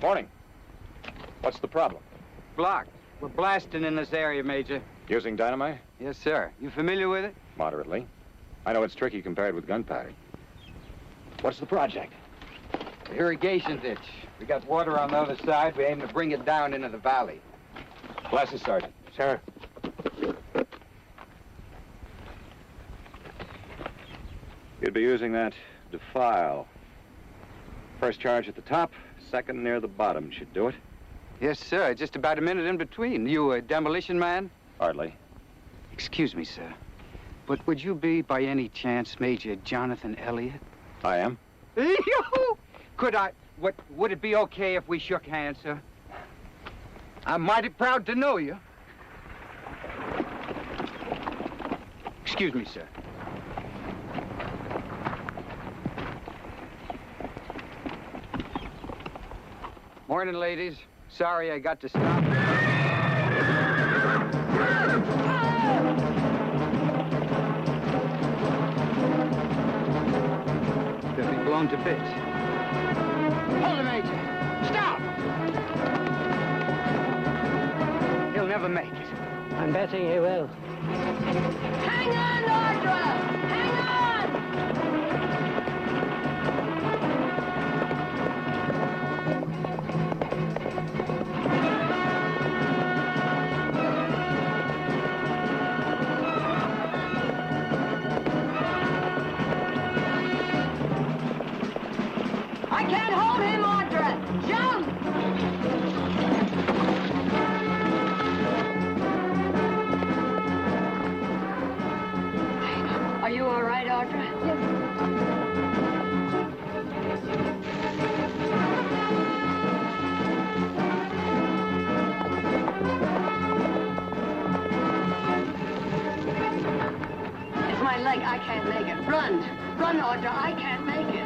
Morning. What's the problem? Blocked. We're blasting in this area, Major. Using dynamite? Yes, sir. You familiar with it? Moderately. I know it's tricky compared with gunpowder. What's the project? The irrigation ditch. We got water on the other side. We aim to bring it down into the valley. Glasses, Sergeant. Sir. You'd be using that defile. First charge at the top, second near the bottom should do it. Yes, sir. Just about a minute in between. You a demolition man? Hardly. Excuse me, sir. But would you be, by any chance, Major Jonathan Elliott? I am. Could I... Would it be okay if we shook hands, sir? I'm mighty proud to know you. Excuse me, sir. Morning, ladies. Sorry I got to stop. They'll be blown to bits. Hold it, Major. Stop! He'll never make it. I'm betting he will. Hang on, Audra! Hang on! I can't hold him, Audra! Jump! Are you all right, Audra? Yes. It's my leg. I can't make it. Run. Run, Audra. I can't make it.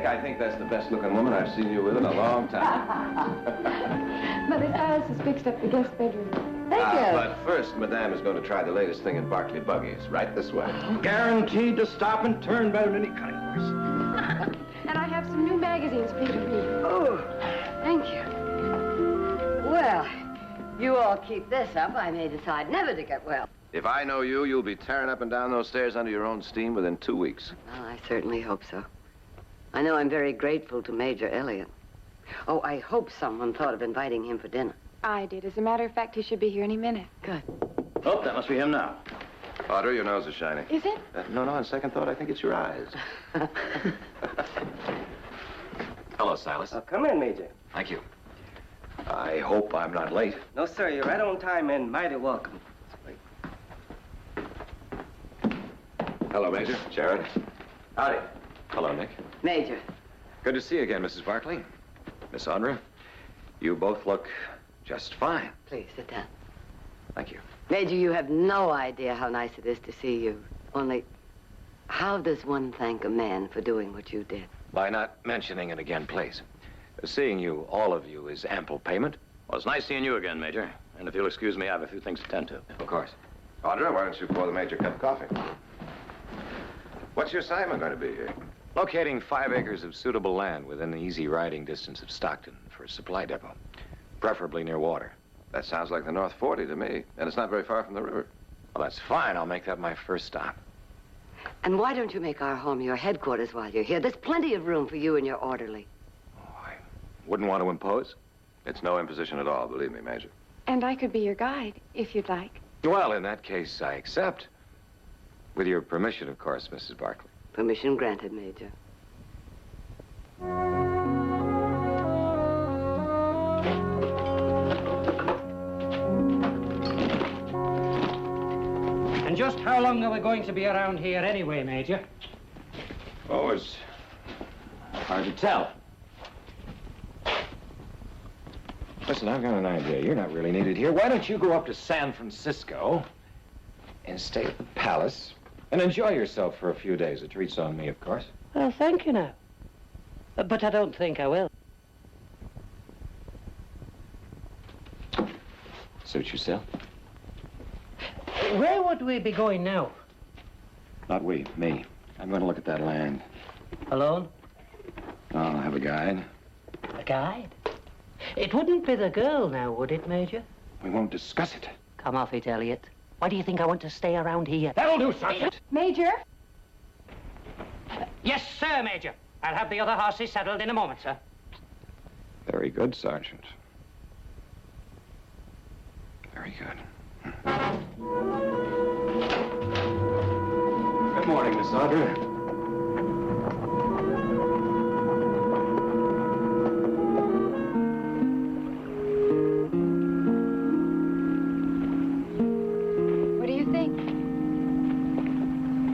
I think that's the best-looking woman I've seen you with in a long time. Mother Silas has fixed up the guest bedroom. Thank you. But first, Madame is going to try the latest thing in Barclay buggies. Right this way. Guaranteed to stop and turn better than any cutting horse. And I have some new magazines for you to read. Oh, thank you. Well, you all keep this up, I may decide never to get well. If I know you, you'll be tearing up and down those stairs under your own steam within 2 weeks. Well, I certainly hope so. I know I'm very grateful to Major Elliott. Oh, I hope someone thought of inviting him for dinner. I did. As a matter of fact, he should be here any minute. Good. Oh, that must be him now. Audra, your nose is shiny. Is it? No, on second thought, I think it's your eyes. Hello, Silas. Come in, Major. Thank you. I hope I'm not late. No, sir, you're right on time and mighty welcome. Hello, Major. Sharon. Howdy. Hello, Nick. Major. Good to see you again, Mrs. Barclay. Miss Audra, you both look just fine. Please, sit down. Thank you. Major, you have no idea how nice it is to see you. Only, how does one thank a man for doing what you did? By not mentioning it again, please. Seeing you, all of you, is ample payment. Well, it's nice seeing you again, Major. And if you'll excuse me, I have a few things to tend to. Of course. Audra, why don't you pour the Major a cup of coffee? What's your assignment going to be here? Locating 5 acres of suitable land within the easy riding distance of Stockton for a supply depot, preferably near water. That sounds like the North 40 to me, and it's not very far from the river. Well, that's fine. I'll make that my first stop. And why don't you make our home your headquarters while you're here? There's plenty of room for you and your orderly. Oh, I wouldn't want to impose. It's no imposition at all, believe me, Major. And I could be your guide, if you'd like. Well, in that case, I accept. With your permission, of course, Mrs. Barkley. Permission granted, Major. And just how long are we going to be around here anyway, Major? Oh, it's hard to tell. Listen, I've got an idea. You're not really needed here. Why don't you go up to San Francisco and stay at the Palace and enjoy yourself for a few days? The treat's on me, of course. Well, thank you now. But I don't think I will. Suit yourself. Where would we be going now? Not we, me. I'm going to look at that land. Alone? I'll have a guide. A guide? It wouldn't be the girl now, would it, Major? We won't discuss it. Come off it, Elliot. Why do you think I want to stay around here? That'll do, Sergeant. Major? Yes, sir, Major. I'll have the other horses saddled in a moment, sir. Very good, Sergeant. Very good. Good morning, Miss Audrey. What do you think?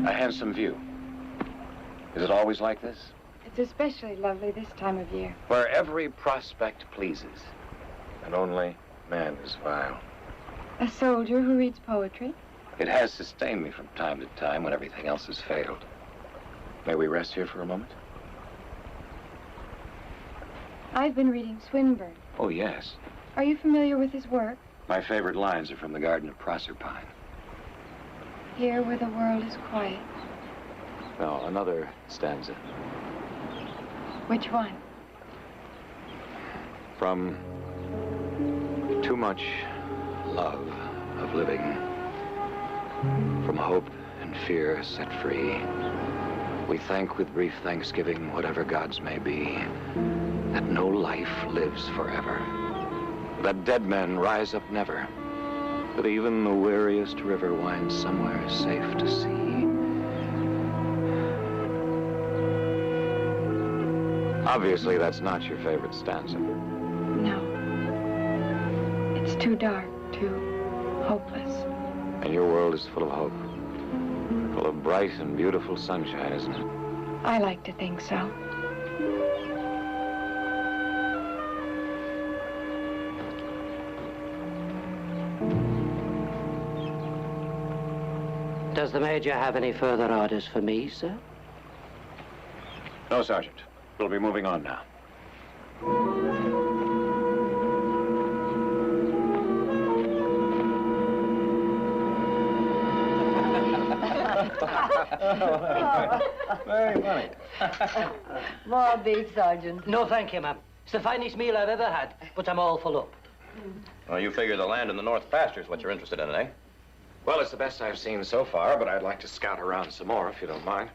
A handsome view. Is it always like this? It's especially lovely this time of year. Where every prospect pleases, and only man is vile. A soldier who reads poetry? It has sustained me from time to time when everything else has failed. May we rest here for a moment? I've been reading Swinburne. Oh, yes. Are you familiar with his work? My favorite lines are from the Garden of Proserpine. Here where the world is quiet. No, another stanza. Which one? From too much love of living, from hope and fear set free, we thank with brief thanksgiving whatever gods may be, that no life lives forever, that dead men rise up never, that even the weariest river winds somewhere safe to sea. Obviously, that's not your favorite stanza. No. It's too dark, too hopeless. And your world is full of hope. Full of bright and beautiful sunshine, isn't it? I like to think so. Does the Major have any further orders for me, sir? No, Sergeant. We'll be moving on now. Very funny. More beef, Sergeant. No, thank you, ma'am. It's the finest meal I've ever had, but I'm all full up. Well, you figure the land in the North Pasture is what you're interested in, eh? Well, it's the best I've seen so far, but I'd like to scout around some more, if you don't mind.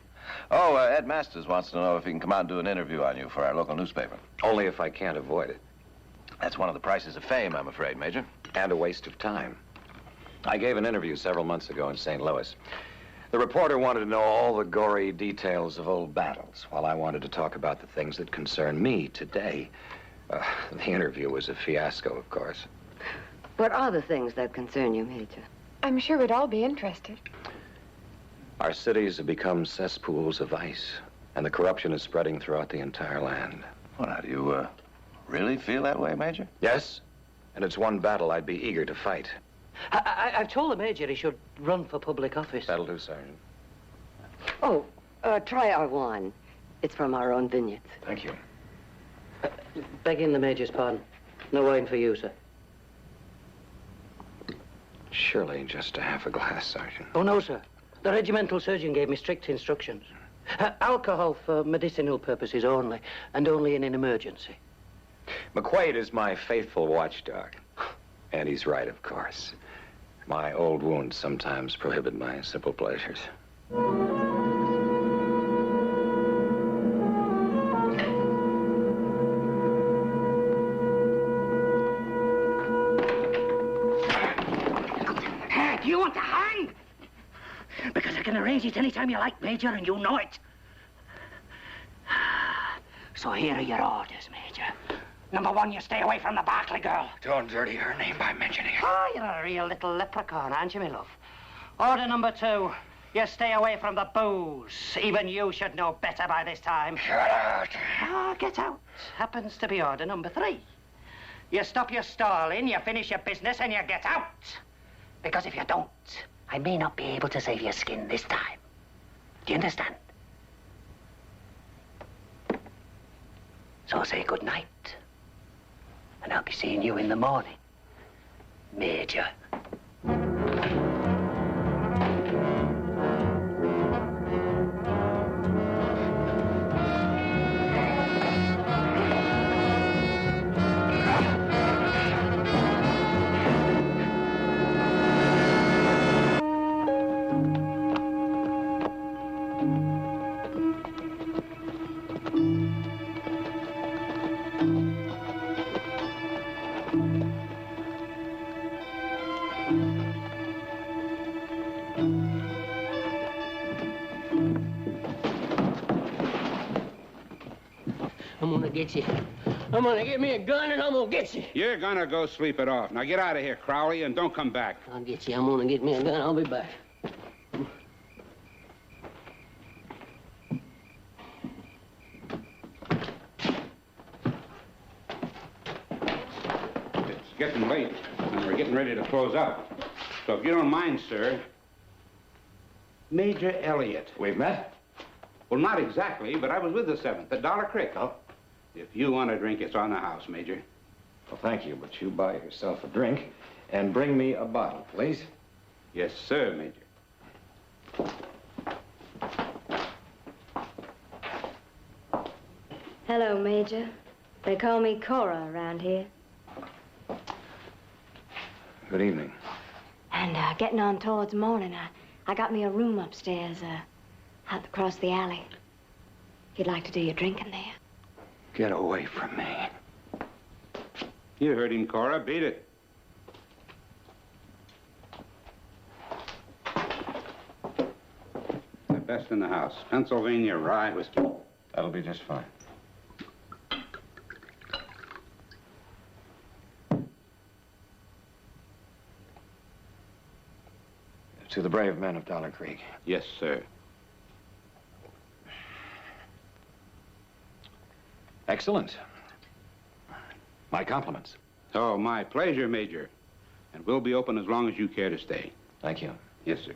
Oh, Ed Masters wants to know if he can come out and do an interview on you for our local newspaper. Only if I can't avoid it. That's one of the prices of fame, I'm afraid, Major. And a waste of time. I gave an interview several months ago in St. Louis. The reporter wanted to know all the gory details of old battles, while I wanted to talk about the things that concern me today. The interview was a fiasco, of course. What are the things that concern you, Major? I'm sure we'd all be interested. Our cities have become cesspools of ice, and the corruption is spreading throughout the entire land. Well, now, do you, really feel that way, Major? Yes, and it's one battle I'd be eager to fight. I've told the Major he should run for public office. That'll do, Sergeant. Oh, try our wine. It's from our own vineyards. Thank you. Begging the Major's pardon. No wine for you, sir. Surely just a half a glass, Sergeant. Oh, no, sir. The regimental surgeon gave me strict instructions. Alcohol for medicinal purposes only, and only in an emergency. McQuaid is my faithful watchdog. And he's right, of course. My old wounds sometimes prohibit my simple pleasures. Do you want to hang? Because I can arrange it any time you like, Major, and you know it. So here are your orders, Major. Number 1, you stay away from the Barclay girl. Don't dirty her name by mentioning it. Oh, you're a real little leprechaun, aren't you, my love? Order number 2, you stay away from the booze. Even you should know better by this time. Get out. Ah, get out. Happens to be order number 3. You stop your stalling, you finish your business, and you get out. Because if you don't, I may not be able to save your skin this time. Do you understand? So say good night. And I'll be seeing you in the morning, Major. I'm gonna get you. I'm gonna get me a gun and I'm gonna get you. You're gonna go sleep it off. Now get out of here, Crowley, and don't come back. I'll get you. I'm gonna get me a gun. I'll be back. It's getting late, and we're getting ready to close up. So if you don't mind, sir, Major Elliott. We've met? Well, not exactly, but I was with the 7th at Dollar Creek. Oh. If you want a drink, it's on the house, Major. Well, thank you, but you buy yourself a drink and bring me a bottle, please. Yes, sir, Major. Hello, Major. They call me Cora around here. Good evening. And getting on towards morning, I got me a room upstairs, out across the alley. If you'd like to do your drinking there. Get away from me. You heard him, Cora. Beat it. The best in the house. Pennsylvania rye whiskey. That'll be just fine. To the brave men of Dollar Creek. Yes, sir. Excellent. My compliments. Oh, my pleasure, Major. And we'll be open as long as you care to stay. Thank you. Yes, sir.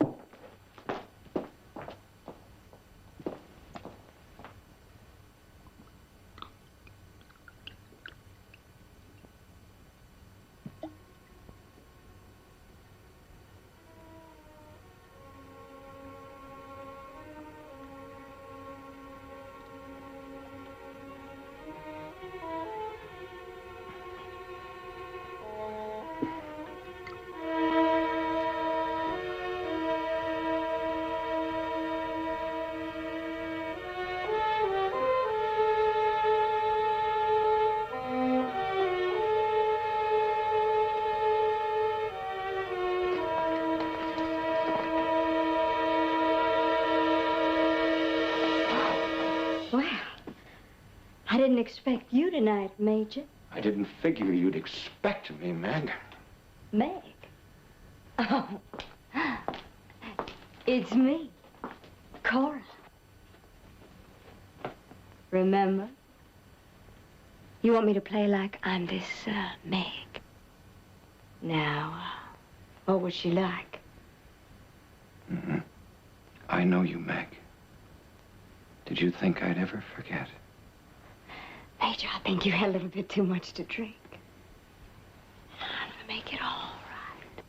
I didn't expect you tonight, Major. I didn't figure you'd expect me, Meg. Meg? Oh, it's me, Cora. Remember? You want me to play like I'm this, Meg. Now, what was she like? Mm-hmm. I know you, Meg. Did you think I'd ever forget? Major, I think you had a little bit too much to drink. I'm gonna make it all right.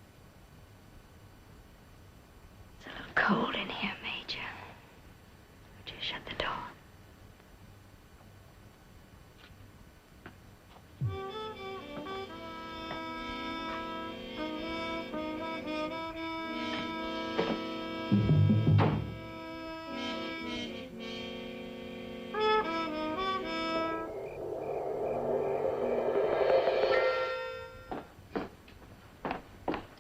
It's a little cold in here. shut the door.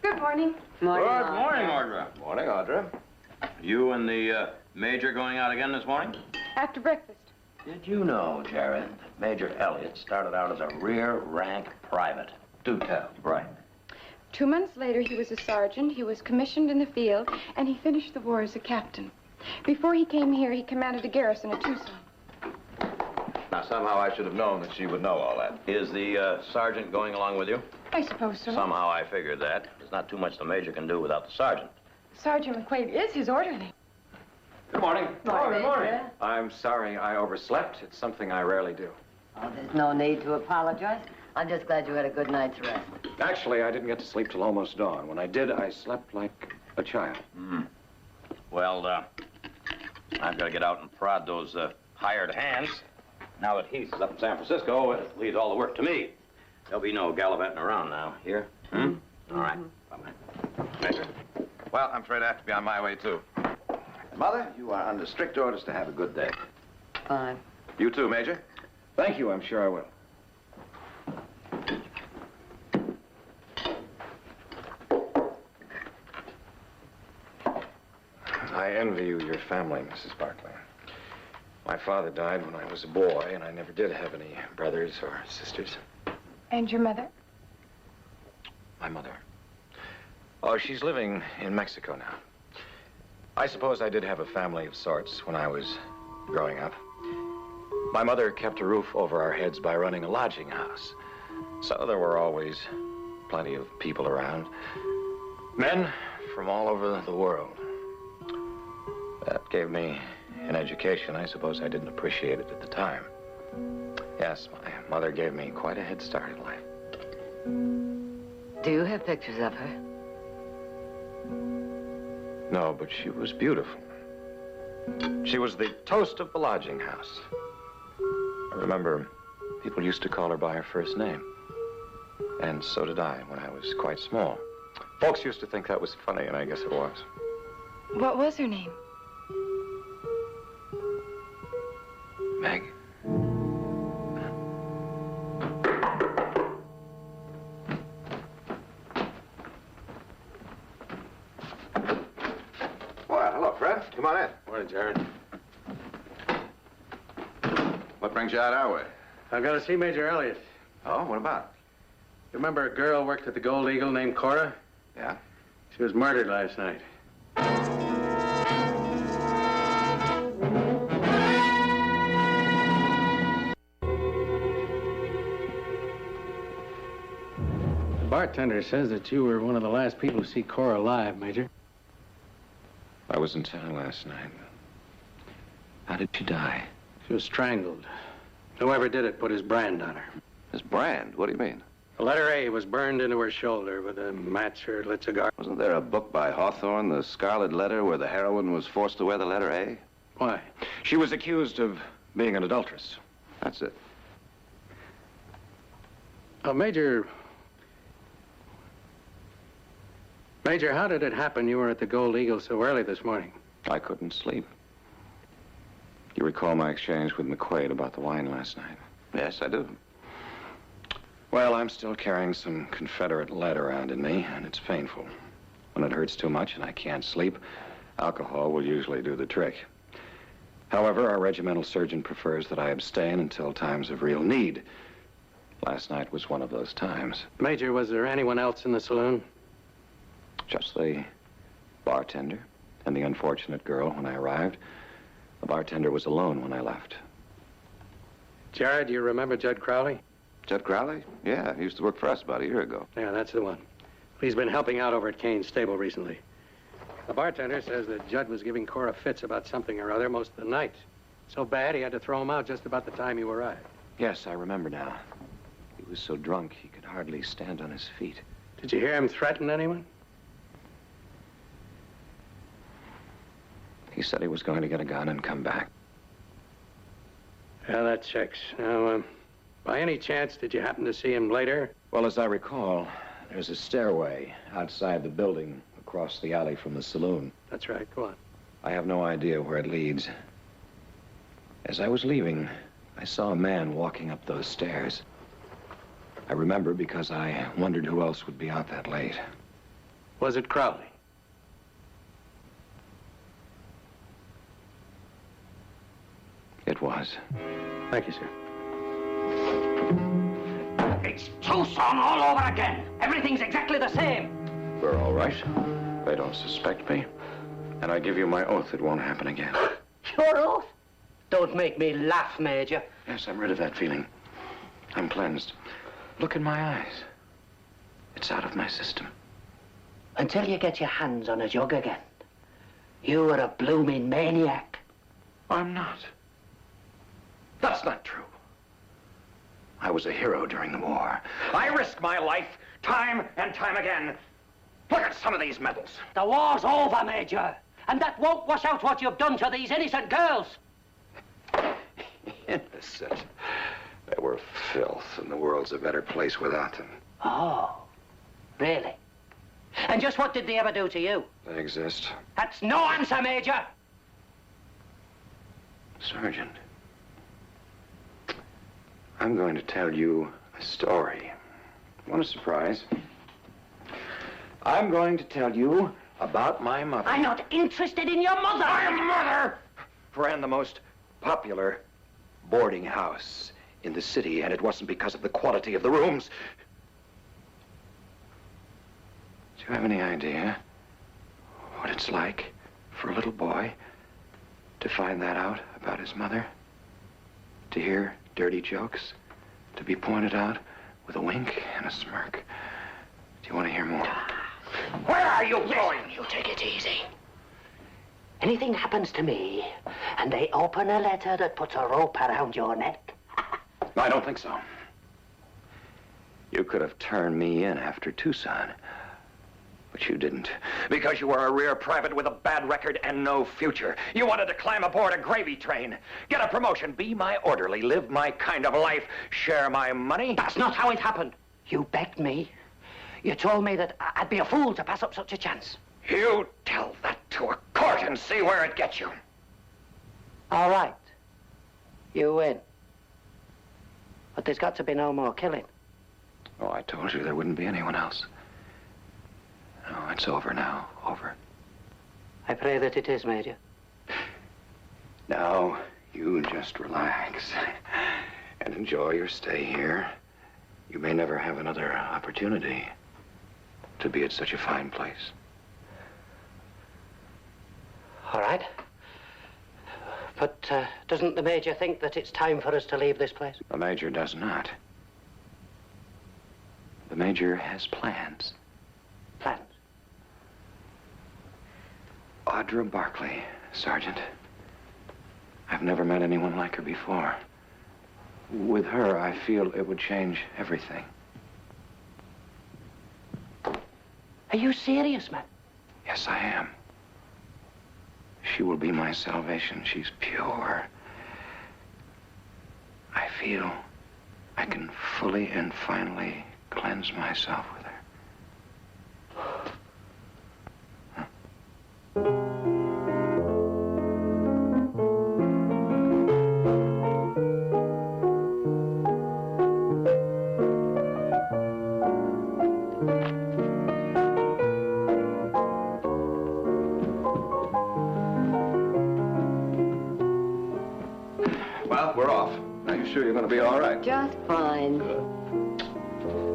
Good morning. Good morning, Audra. Morning, Audra. You and the Major going out again this morning? After breakfast. Did you know, Jared, that Major Elliott started out as a rear-rank private? Do tell. Right. 2 months later, he was a sergeant, he was commissioned in the field, and he finished the war as a captain. Before he came here, he commanded a garrison at Tucson. Now, somehow I should have known that she would know all that. Is the sergeant going along with you? I suppose so. Somehow I figured that. There's not too much the Major can do without the sergeant. Sergeant McQuaid is his orderly. Good morning. Morning, Major. I'm sorry I overslept. It's something I rarely do. Oh, there's no need to apologize. I'm just glad you had a good night's rest. Actually, I didn't get to sleep till almost dawn. When I did, I slept like a child. Well, I've got to get out and prod those hired hands. Now that Heath is up in San Francisco, it leaves all the work to me. There'll be no gallivanting around now. Here? All right. Bye-bye. Major? Well, I'm afraid I have to be on my way, too. Mother, you are under strict orders to have a good day. Fine. You too, Major. Thank you. I'm sure I will. I envy you your family, Mrs. Barclay. My father died when I was a boy, and I never did have any brothers or sisters. And your mother? My mother. Oh, she's living in Mexico now. I suppose I did have a family of sorts when I was growing up. My mother kept a roof over our heads by running a lodging house. So there were always plenty of people around. Men from all over the world. That gave me an education. I suppose I didn't appreciate it at the time. Yes, my mother gave me quite a head start in life. Do you have pictures of her? No, but she was beautiful. She was the toast of the lodging house. I remember people used to call her by her first name. And so did I when I was quite small. Folks used to think that was funny, and I guess it was. What was her name? Meg. Well, hello, Fred. Come on in. Morning, Jared. What brings you out our way? I've got to see Major Elliott. Oh, what about? You remember a girl worked at the Gold Eagle named Cora? Yeah? She was murdered last night. The bartender says that you were one of the last people to see Cora alive, Major. I was in town last night. How did she die? She was strangled. Whoever did it put his brand on her. His brand? What do you mean? The letter A was burned into her shoulder with a match or lit cigar. Wasn't there a book by Hawthorne, The Scarlet Letter, where the heroine was forced to wear the letter A? Why? She was accused of being an adulteress. That's it. Oh, Major, how did it happen you were at the Gold Eagle so early this morning? I couldn't sleep. You recall my exchange with McQuaid about the wine last night? Yes, I do. Well, I'm still carrying some Confederate lead around in me, and it's painful. When it hurts too much and I can't sleep, alcohol will usually do the trick. However, our regimental surgeon prefers that I abstain until times of real need. Last night was one of those times. Major, was there anyone else in the saloon? Just the bartender and the unfortunate girl when I arrived. The bartender was alone when I left. Jared, you remember Judd Crowley? Judd Crowley? Yeah, he used to work for us about a year ago. Yeah, that's the one. He's been helping out over at Kane's stable recently. The bartender says that Judd was giving Cora fits about something or other most of the night. So bad, he had to throw him out just about the time you arrived. Yes, I remember now. He was so drunk he could hardly stand on his feet. Did you hear him threaten anyone? He said he was going to get a gun and come back. Yeah, that checks. Now, by any chance, did you happen to see him later? Well, as I recall, there's a stairway outside the building across the alley from the saloon. That's right. Go on. I have no idea where it leads. As I was leaving, I saw a man walking up those stairs. I remember because I wondered who else would be out that late. Was it Crowley? It was. Thank you, sir. It's Tucson all over again. Everything's exactly the same. We're all right. They don't suspect me. And I give you my oath it won't happen again. Your oath? Don't make me laugh, Major. Yes, I'm rid of that feeling. I'm cleansed. Look in my eyes. It's out of my system. Until you get your hands on a jug again, you are a blooming maniac. I'm not. That's not true. I was a hero during the war. I risked my life time and time again. Look at some of these medals. The war's over, Major. And that won't wash out what you've done to these innocent girls. Innocent. They were filth, and the world's a better place without them. Oh, really? And just what did they ever do to you? They exist. That's no answer, Major. Sergeant, I'm going to tell you a story. Want a surprise? I'm going to tell you about my mother. I'm not interested in your mother. My mother ran the most popular boarding house in the city, and it wasn't because of the quality of the rooms. Do you have any idea what it's like for a little boy to find that out about his mother? To hear dirty jokes? To be pointed out with a wink and a smirk? Do you want to hear more? Where are you going? You take it easy. Anything happens to me, and they open a letter that puts a rope around your neck. I don't think so. You could have turned me in after Tucson, but you didn't. Because you were a rear private with a bad record and no future. You wanted to climb aboard a gravy train, get a promotion, be my orderly, live my kind of life, share my money. That's not how it happened. You begged me. You told me that I'd be a fool to pass up such a chance. You tell that to a court and see where it gets you. All right. You win. But there's got to be no more killing. Oh, I told you there wouldn't be anyone else. No, it's over now. Over. I pray that it is, Major. Now, you just relax and enjoy your stay here. You may never have another opportunity to be at such a fine place. All right. But doesn't the Major think that it's time for us to leave this place? The Major does not. The Major has plans. Plans? Audra Barkley, Sergeant. I've never met anyone like her before. With her, I feel it would change everything. Are you serious, man? Yes, I am. She will be my salvation. She's pure. I feel I can fully and finally cleanse myself with her. Well, we're off. Now, you sure you're going to be all right? Just fine.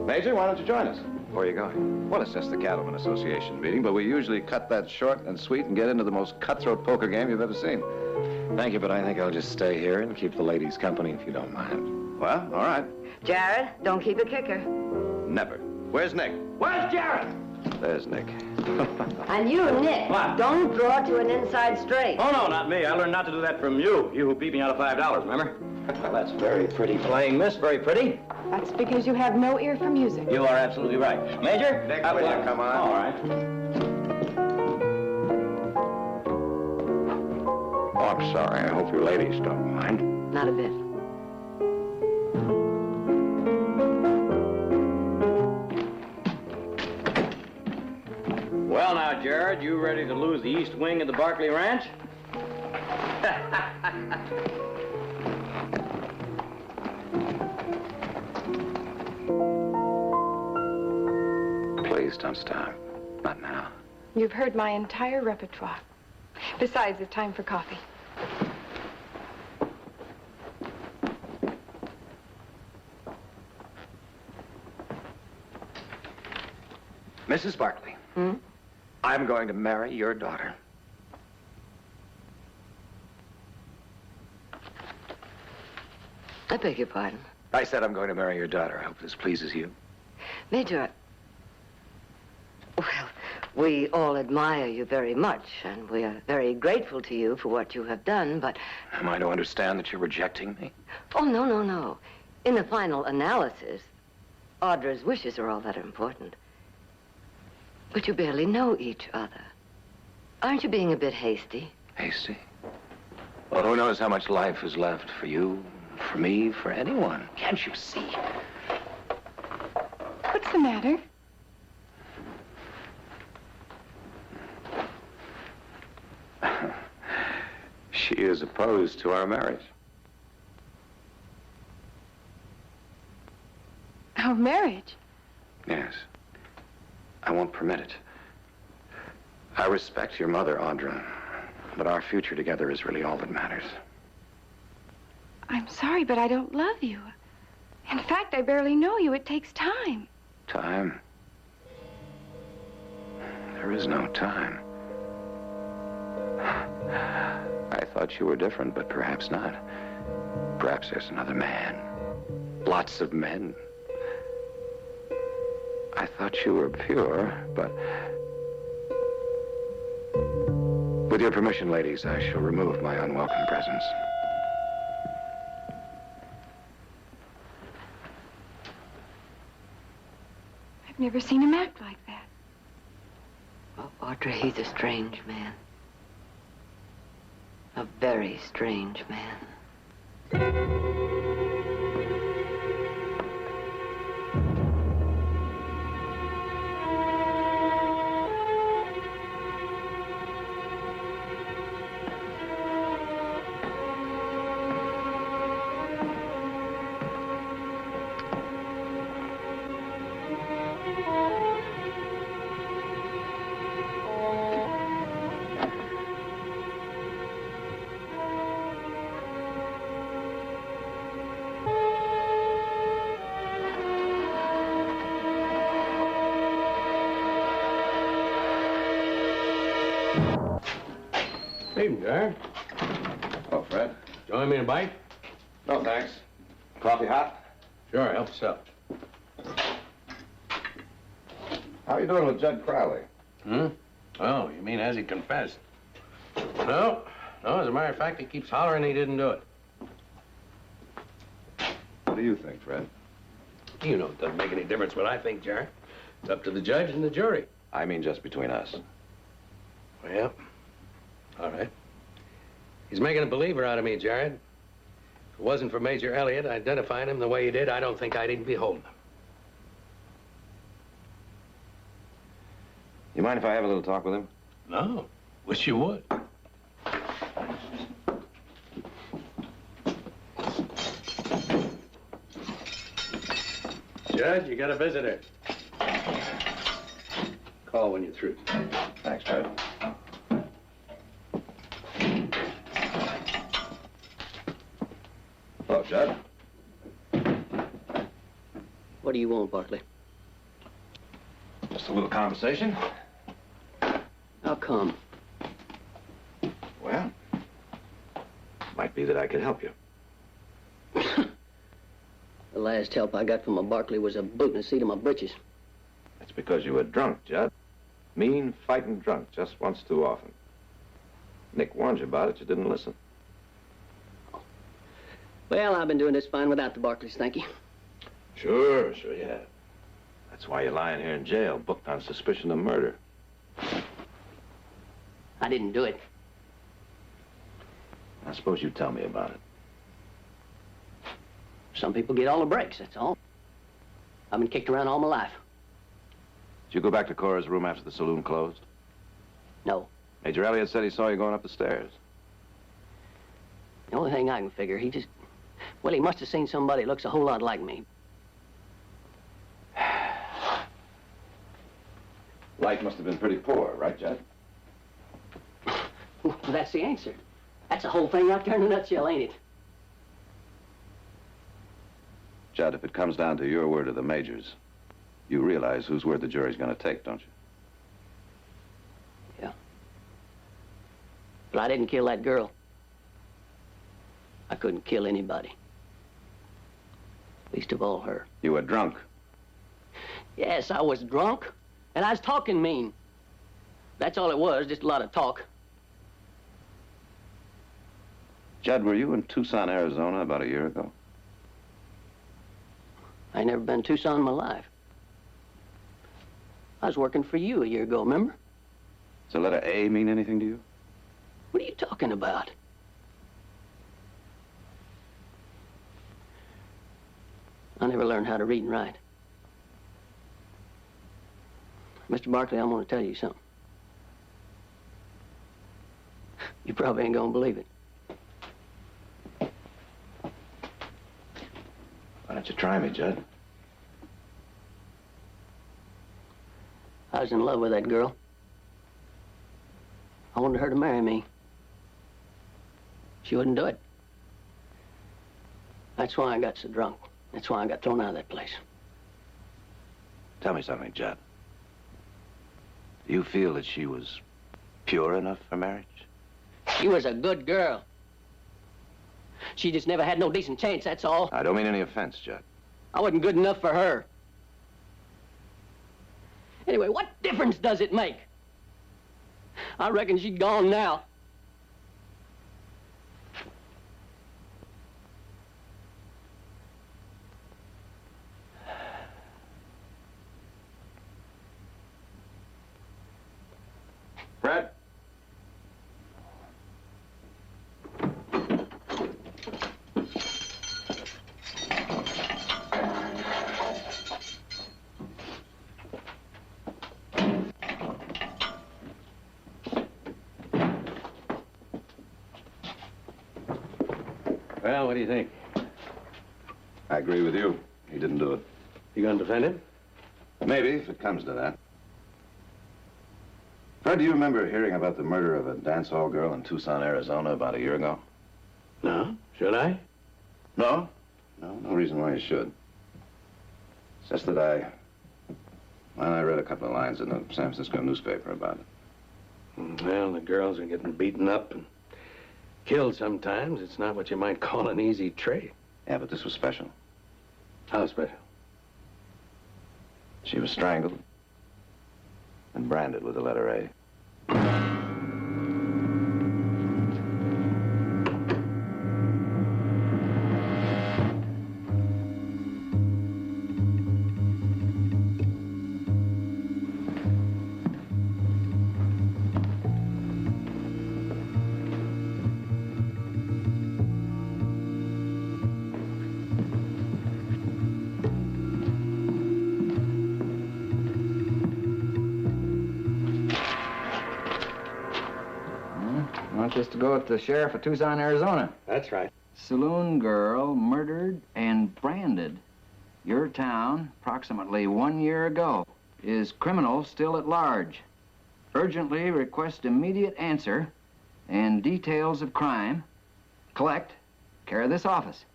Major, why don't you join us? Where are you going? Well, it's just the Cattlemen Association meeting, but we usually cut that short and sweet and get into the most cutthroat poker game you've ever seen. Thank you, but I think I'll just stay here and keep the ladies company if you don't mind. Well, all right. Jared, don't keep a kicker. Never. Where's Nick? Where's Jared? There's Nick. And you, Nick, What? don't draw to an inside straight. Oh, no, not me. I learned not to do that from you. You who beat me out of $5, remember? Well, that's very pretty playing, miss. Very pretty. That's because you have no ear for music. You are absolutely right. Major? Nick, will you come on? All right. Oh, I'm sorry. I hope you ladies don't mind. Not a bit. ready to lose the east wing of the Barkley Ranch? Please don't stop. Not now. You've heard my entire repertoire. Besides, it's time for coffee. Mrs. Barkley. I'm going to marry your daughter. I beg your pardon. I said I'm going to marry your daughter. I hope this pleases you. Major, well, we all admire you very much, and we are very grateful to you for what you have done, but... Am I to understand that you're rejecting me? Oh, no, no, no. In the final analysis, Audra's wishes are all that are important. But you barely know each other. Aren't you being a bit hasty? Hasty? Well, who knows how much life is left for you, for me, for anyone? Can't you see? What's the matter? She is opposed to our marriage. Our marriage? Yes. I won't permit it. I respect your mother, Audra, but our future together is really all that matters. I'm sorry, but I don't love you. In fact, I barely know you. It takes time. Time? There is no time. I thought you were different, but perhaps not. Perhaps there's another man. Lots of men. I thought you were pure, but... With your permission, ladies, I shall remove my unwelcome presence. I've never seen him act like that. Oh, Audra, he's a strange man. A very strange man. Evening, Jar. Oh, Fred. Join me in a bite? No, thanks. Coffee hot? Sure, help yourself. How are you doing with Judd Crowley? Oh, you mean has he confessed? No, as a matter of fact, he keeps hollering he didn't do it. What do you think, Fred? You know it doesn't make any difference what I think, Jar. It's up to the judge and the jury. I mean just between us. Well, all right. He's making a believer out of me, Jared. If it wasn't for Major Elliott identifying him the way he did, I don't think I'd even be holding him. You mind if I have a little talk with him? No. Wish you would. Judge, you got a visitor. Call when you're through. Thanks, Fred. Hello, Judd. What do you want, Barkley? Just a little conversation. How come? Well, might be that I could help you. The last help I got from a Barkley was a boot in the seat of my britches. That's because you were drunk, Judd. Mean, fighting drunk, just once too often. Nick warned you about it, you didn't listen. Well, I've been doing this fine without the Barkleys, thank you. Sure you have. That's why you're lying here in jail, booked on suspicion of murder. I didn't do it. I suppose you tell me about it. Some people get all the breaks, that's all. I've been kicked around all my life. Did you go back to Cora's room after the saloon closed? No. Major Elliott said he saw you going up the stairs. The only thing I can figure, well, he must have seen somebody that looks a whole lot like me. Light must have been pretty poor, right, Judd? Well, that's the answer. That's the whole thing right there in a nutshell, ain't it? Judd, if it comes down to your word or the Major's, you realize whose word the jury's going to take, don't you? Yeah. But I didn't kill that girl. I couldn't kill anybody. Least of all her. You were drunk. Yes, I was drunk, and I was talking mean. That's all it was, just a lot of talk. Judd, were you in Tucson, Arizona about a year ago? I never been to Tucson in my life. I was working for you a year ago, remember? Does the letter A mean anything to you? What are you talking about? I never learned how to read and write. Mr. Barkley, I'm going to tell you something. You probably ain't going to believe it. Why don't you try me, Judd? I was in love with that girl. I wanted her to marry me. She wouldn't do it. That's why I got so drunk. That's why I got thrown out of that place. Tell me something, Judd. Do you feel that she was pure enough for marriage? She was a good girl. She just never had no decent chance, that's all. I don't mean any offense, Judd. I wasn't good enough for her. Anyway, what difference does it make? I reckon she's gone now. Fred? Well, what do you think? I agree with you. He didn't do it. You gonna defend him? Maybe, if it comes to that. Fred, do you remember hearing about the murder of a dance hall girl in Tucson, Arizona about a year ago? No. Should I? No? No reason why you should. It's just that I read a couple of lines in the San Francisco newspaper about it. Well, the girls are getting beaten up and killed sometimes. It's not what you might call an easy trade. Yeah, but this was special. How special? She was strangled and branded with the letter A. Just to go with the sheriff of Tucson, Arizona. That's right. Saloon girl murdered and branded. Your town, approximately 1 year ago. Is criminal still at large? Urgently request immediate answer and details of crime. Collect. Care of this office.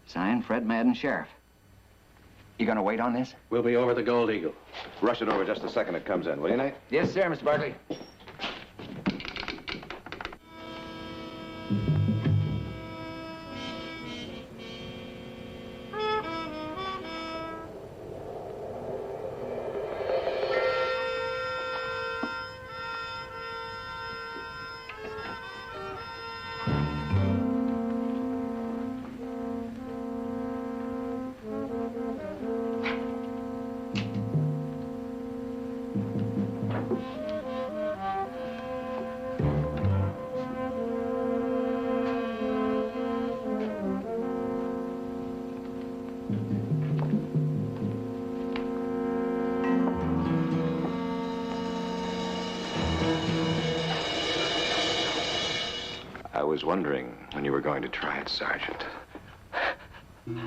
Signed, Fred Madden, Sheriff. You gonna wait on this? We'll be over the Gold Eagle. Rush it over just the second it comes in, will you, Nate? Yes, sir, Mr. Barkley. was wondering when you were going to try it, Sergeant.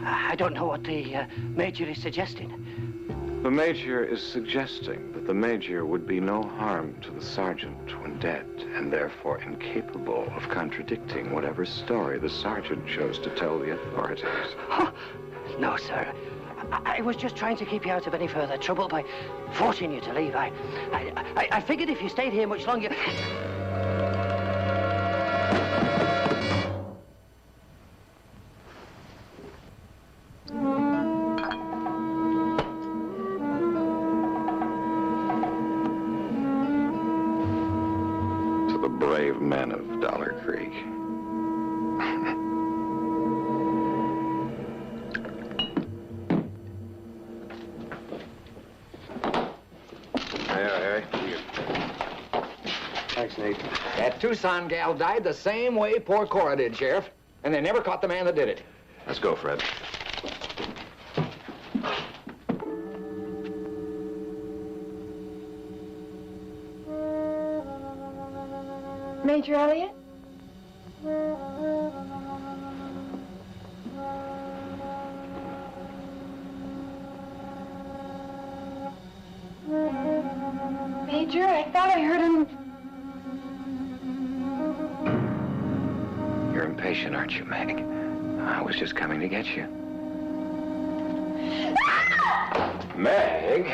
I don't know what the Major is suggesting. The Major is suggesting that the Major would be no harm to the Sergeant when dead, and therefore incapable of contradicting whatever story the Sergeant chose to tell the authorities. Oh, no, sir. I was just trying to keep you out of any further trouble by forcing you to leave. I figured if you stayed here much longer... Brave men of Dollar Creek. Harry. Thanks, Nate. That Tucson gal died the same way poor Cora did, Sheriff. And they never caught the man that did it. Let's go, Fred. Major Elliott? Major, I thought I heard him... You're impatient, aren't you, Meg? I was just coming to get you. Meg!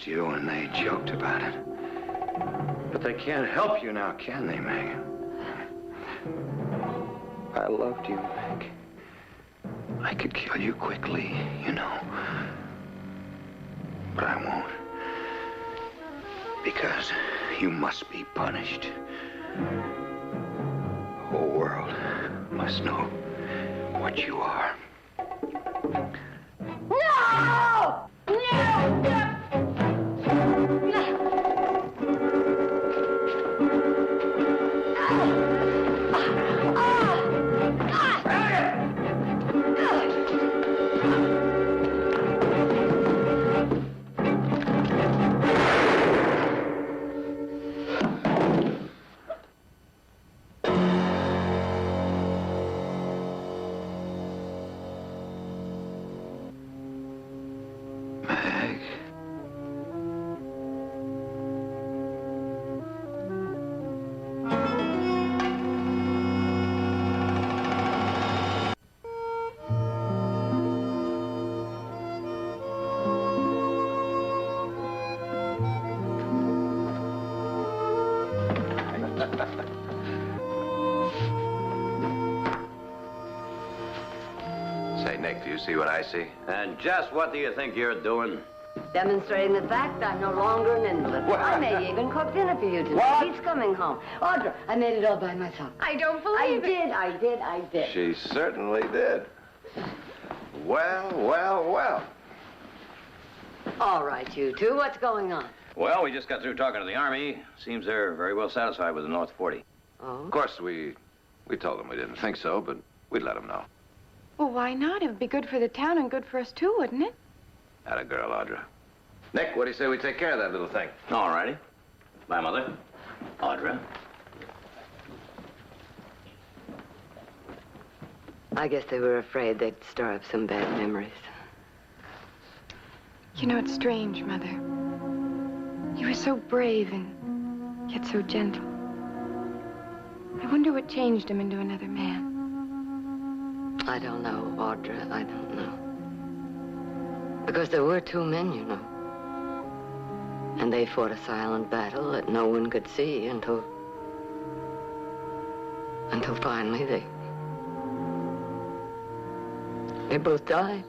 You and they joked about it. But they can't help you now, can they, Meg? I loved you, Meg. I could kill you quickly, you know. But I won't. Because you must be punished. The whole world must know what you are. No! No! No! Say, Nick, do you see what I see? And just what do you think you're doing? Demonstrating the fact I'm no longer an invalid. What? I may even cook dinner for you tonight. What? He's coming home. Audra, I made it all by myself. I don't believe it. I did. She certainly did. Well. All right, you two, what's going on? Well, we just got through talking to the Army. Seems they're very well satisfied with the North 40. Oh? Of course, we told them we didn't think so, but we'd let them know. Well, why not? It would be good for the town and good for us, too, wouldn't it? Atta girl, Audra. Nick, what do you say we take care of that little thing? All righty. Bye, Mother. Audra. I guess they were afraid they'd stir up some bad memories. You know, it's strange, Mother. He was so brave and yet so gentle. I wonder what changed him into another man. I don't know, Audra. I don't know. Because there were two men, you know. And they fought a silent battle that no one could see until finally they both died.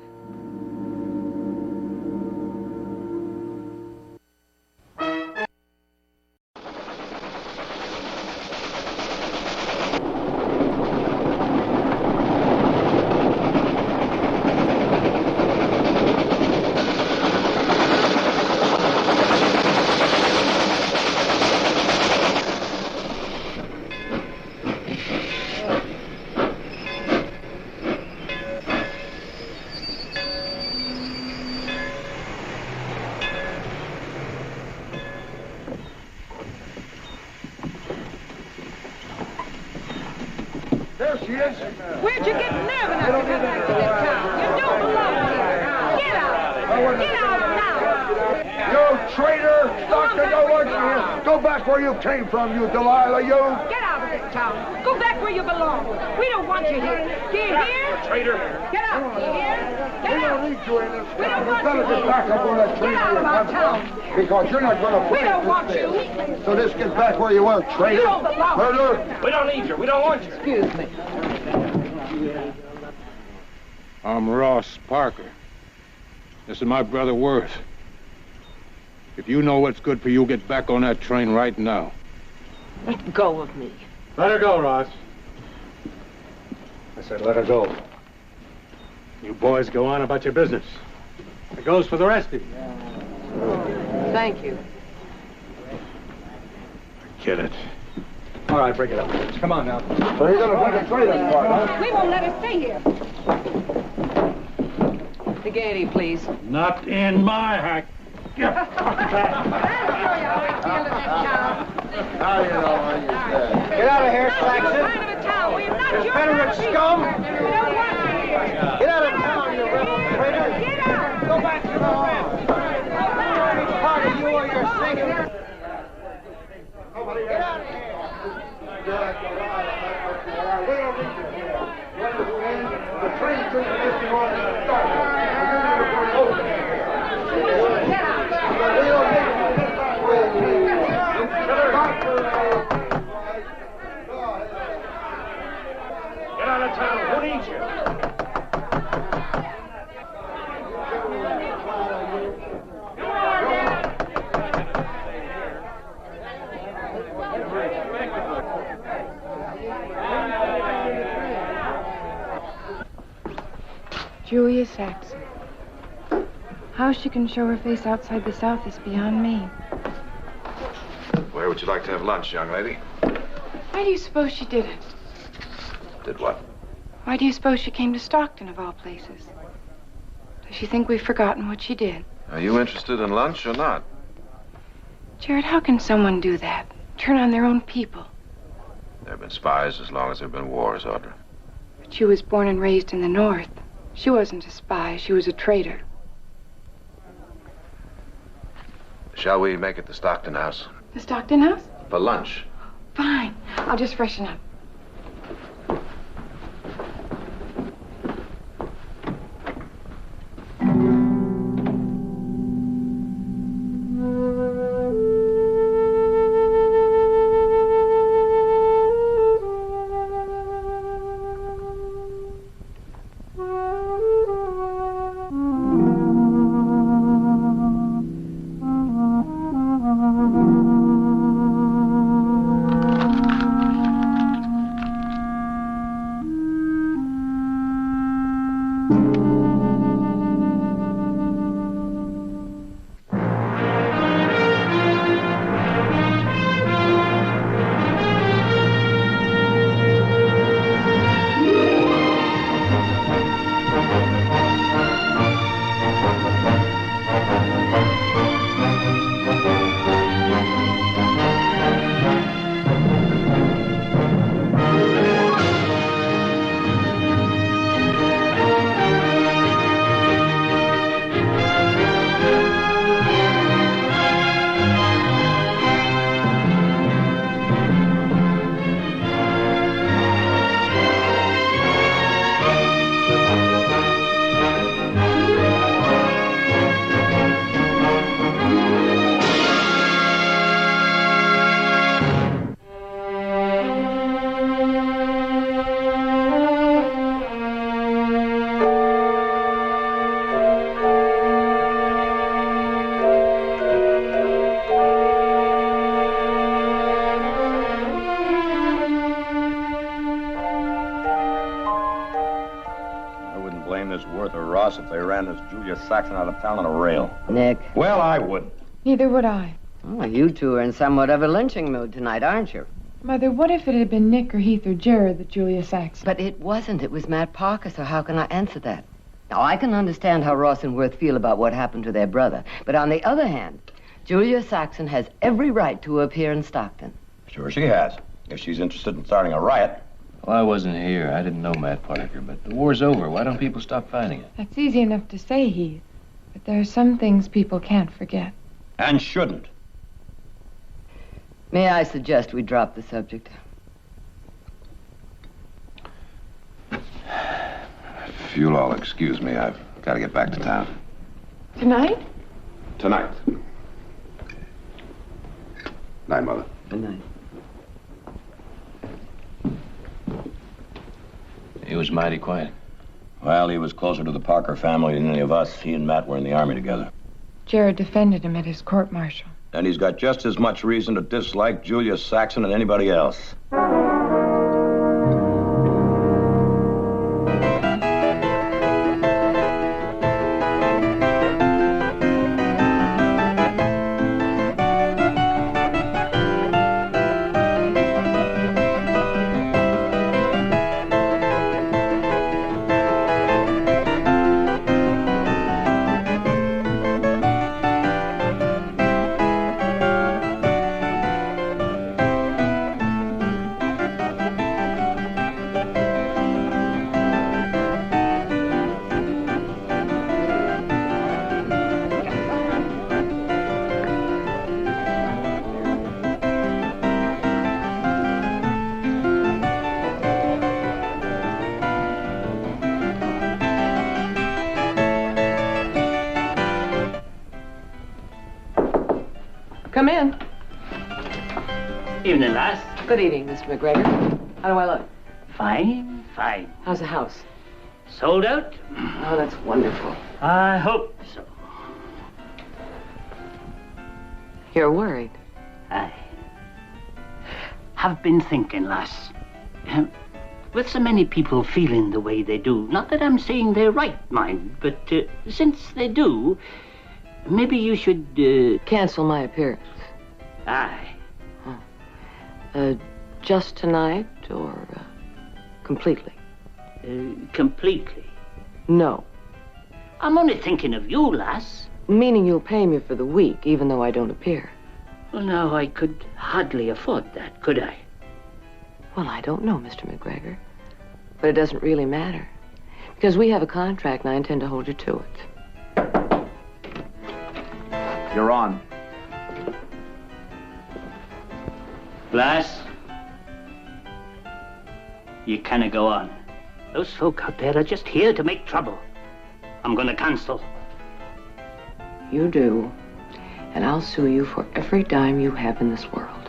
There she is. Where'd you get nerve enough to come back to this town? You don't belong here. Get out. Get out now. You traitor! Stockton, don't want you here. Go back where you came from, you Delilah, you. Get out of this town. Go back where you belong. We don't want you here. Do you hear? Traitor. Get out. Do you hear? We Get out. don't need you in this We town. don't You want better you get here. back up on that train Get out where of you our come town. from. Because you're not going to We fight don't this want thing. you. So just get back where you were, traitor. You don't belong. Murderer. We don't need you. We don't want you. Excuse me. I'm Ross Parker. This is my brother Worth. If you know what's good for you, get back on that train right now. Let go of me. Let her go, Ross. I said let her go. You boys go on about your business. It goes for the rest of you. Thank you. Get it. All right, break it up. Come on now. So you're going to take a traitor part, huh? We won't let her stay here. The gaiety, please. Not in my hack. Now you know what you said. Get out of here, Saxon. Confederate scum. Get out of town, you rebel traitor. Go back to the rest. Part of you or you're sinking. Get out of here. The train's going to get you on the start. Get out of town. Who needs you? Julia Saxon. How she can show her face outside the South is beyond me. Where would you like to have lunch, young lady? Why do you suppose she did it? Did what? Why do you suppose she came to Stockton, of all places? Does she think we've forgotten what she did? Are you interested in lunch or not? Jared, how can someone do that? Turn on their own people? There have been spies as long as there have been wars, Audra. But she was born and raised in the North. She wasn't a spy. She was a traitor. Shall we make it the Stockton house? The Stockton house? For lunch. Fine. I'll just freshen up. house if they ran this Julia Saxon out of town on a rail. Nick. Well, I wouldn't. Neither would I. Oh, you two are in somewhat of a lynching mood tonight, aren't you? Mother, what if it had been Nick or Heath or Jared that Julia Saxon? But it wasn't. It was Matt Parker, so how can I answer that? Now, I can understand how Ross and Worth feel about what happened to their brother. But on the other hand, Julia Saxon has every right to appear in Stockton. Sure she has. If she's interested in starting a riot. Well, I wasn't here. I didn't know Matt Parker, but the war's over. Why don't people stop fighting it? That's easy enough to say, Heath. But there are some things people can't forget. And shouldn't. May I suggest we drop the subject? If you'll all excuse me, I've got to get back to town. Tonight? Tonight. Night, Mother. Good night. He was mighty quiet. Well, he was closer to the Parker family than any of us. He and Matt were in the Army together. Jared defended him at his court-martial. And he's got just as much reason to dislike Julia Saxon as anybody else. Come in. Evening, lass. Good evening, Mr. McGregor. How do I look? Fine, fine. How's the house? Sold out? Oh, that's wonderful. I hope so. You're worried. I have been thinking, lass. With so many people feeling the way they do, not that I'm saying they're right, mind, but since they do, maybe you should, Cancel my appearance. Aye. Just tonight, or completely? Completely. No. I'm only thinking of you, lass. Meaning you'll pay me for the week, even though I don't appear. Well, now, I could hardly afford that, could I? Well, I don't know, Mr. McGregor. But it doesn't really matter. Because we have a contract, and I intend to hold you to it. You're on. Lass, you can't go on. Those folk out there are just here to make trouble. I'm gonna cancel. You do. And I'll sue you for every dime you have in this world.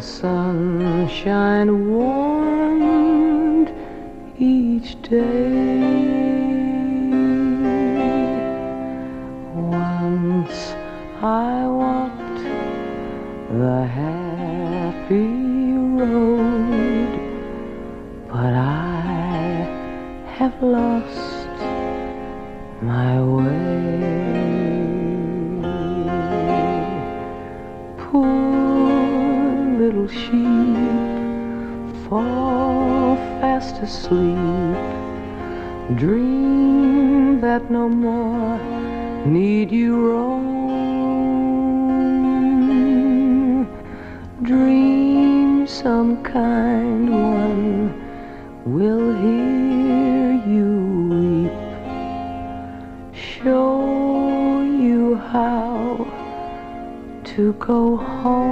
Sunshine warmed each day. Once I walked the happy road, but I have lost my way. Poor little sheep, fall fast asleep. Dream that no more need you roam. dream some kind one will hear you weep, show you how to go home.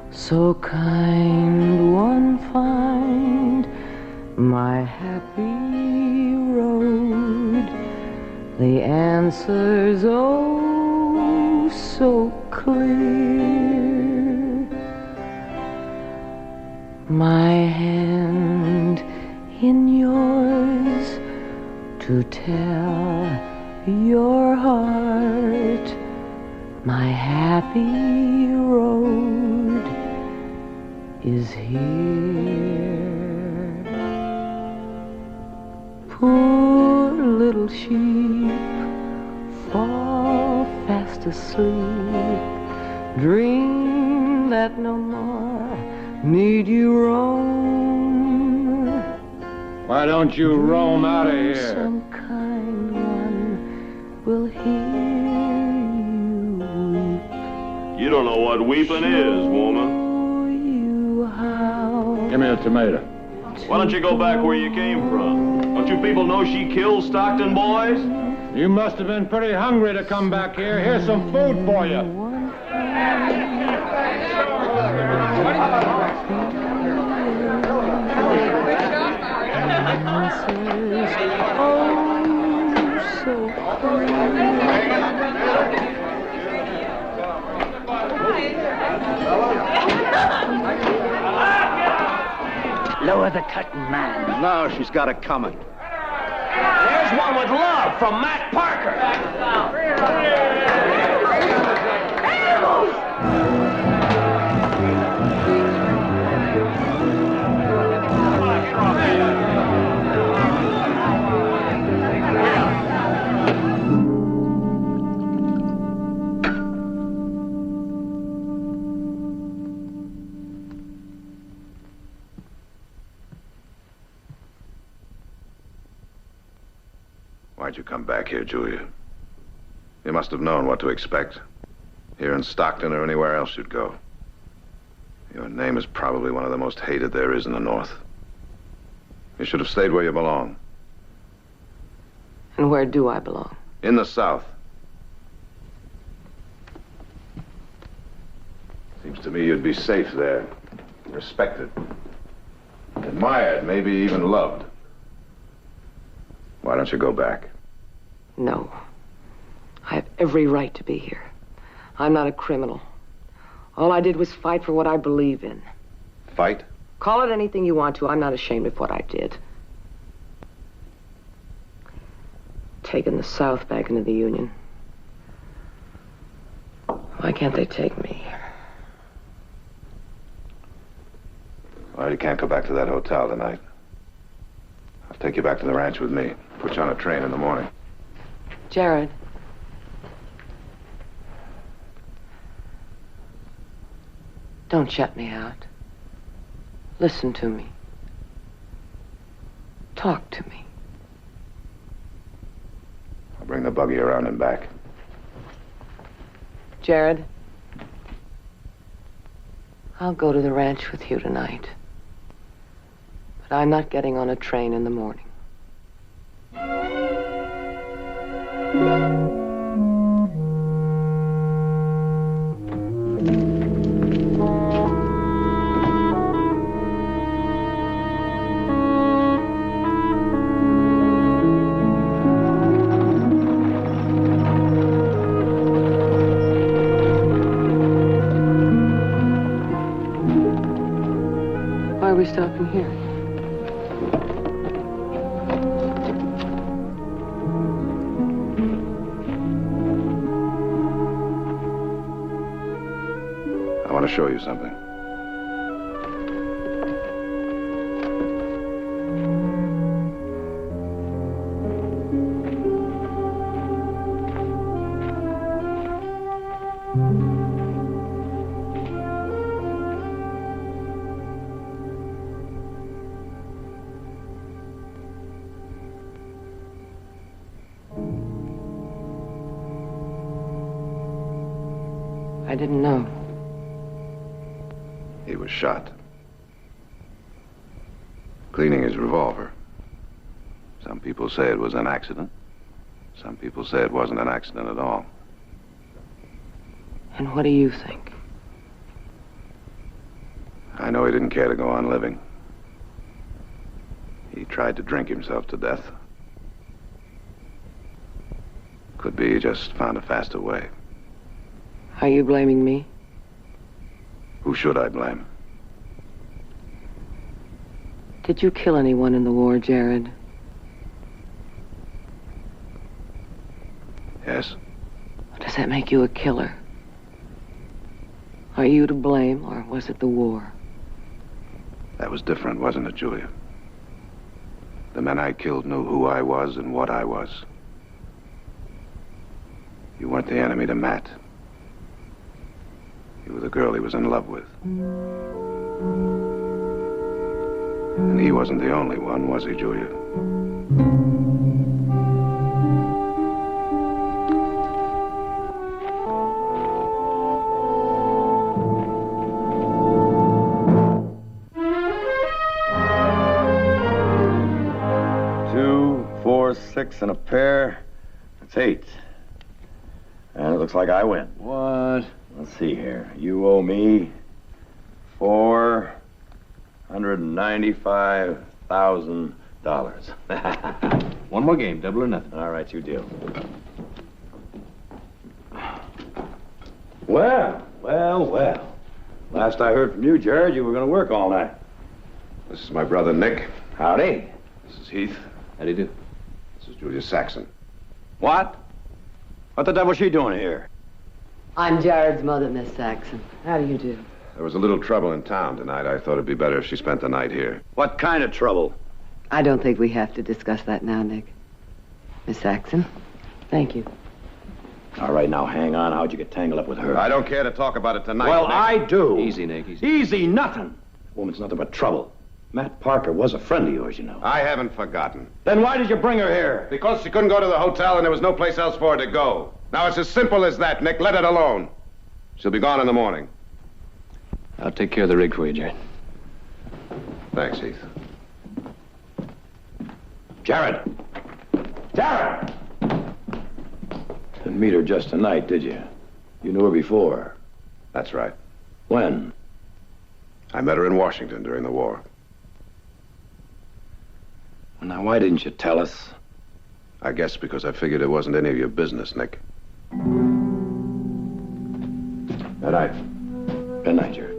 So kind one find my happy road, the answers oh so clear. My hand in yours to tell your heart my happy road is here. Poor little sheep fall fast asleep, dream that no more need you roam. Why don't you roam out of here? Some kind one will hear you weep. You don't know what weeping is, woman. Give me a tomato. Why don't you go back where you came from? Don't you people know she killed Stockton boys? You must have been pretty hungry to come back here. Here's some food for you. Lower the curtain, man. No, she's got it coming. There's one with love from Matt Parker. Why'd you come back here, Julia? You must have known what to expect. Here in Stockton or anywhere else you'd go. Your name is probably one of the most hated there is in the North. You should have stayed where you belong. And where do I belong? In the South. Seems to me you'd be safe there. Respected. Admired, maybe even loved. Why don't you go back? No. I have every right to be here. I'm not a criminal. All I did was fight for what I believe in. Fight? Call it anything you want to. I'm not ashamed of what I did. Taking the South back into the Union. Why can't they take me? Well, you can't go back to that hotel tonight. I'll take you back to the ranch with me. Put you on a train in the morning. Jared. Don't shut me out. Listen to me. Talk to me. I'll bring the buggy around and back. Jared, I'll go to the ranch with you tonight. But I'm not getting on a train in the morning. Why are we stopping here? I want to show you something. I didn't know. He was shot. Cleaning his revolver. Some people say it was an accident. Some people say it wasn't an accident at all. And what do you think? I know he didn't care to go on living. He tried to drink himself to death. Could be he just found a faster way. Are you blaming me? Who should I blame? Did you kill anyone in the war, Jared? Yes. Does that make you a killer? Are you to blame, or was it the war? That was different, wasn't it, Julia? The men I killed knew who I was and what I was. You weren't the enemy to Matt. You were the girl he was in love with. And he wasn't the only one, was he, Julia? Two, 4, 6, and a pair. That's 8. And it looks like I win. What? Let's see here. You owe me $495,000. One more game, double or nothing. All right, you deal. Well. Last I heard from you, Jared, you were going to work all night. This is my brother, Nick. Howdy. This is Heath. How do you do? This is Julia Saxon. What? What the devil's she doing here? I'm Jared's mother, Miss Saxon. How do you do? There was a little trouble in town tonight. I thought it'd be better if she spent the night here. What kind of trouble? I don't think we have to discuss that now, Nick. Miss Saxon, thank you. All right, now hang on. How'd you get tangled up with her? I don't care to talk about it tonight, Well, Nick. I do. Easy, Nick, easy. Easy nothing. Woman's nothing but trouble. Matt Parker was a friend of yours, you know. I haven't forgotten. Then why did you bring her here? Because she couldn't go to the hotel and there was no place else for her to go. Now, it's as simple as that, Nick. Let it alone. She'll be gone in the morning. I'll take care of the rig for you, Jared. Thanks, Heath. Jared! Jared! Didn't meet her just tonight, did you? You knew her before. That's right. When? I met her in Washington during the war. Well, now, why didn't you tell us? I guess because I figured it wasn't any of your business, Nick. Good night. Good night, Jared.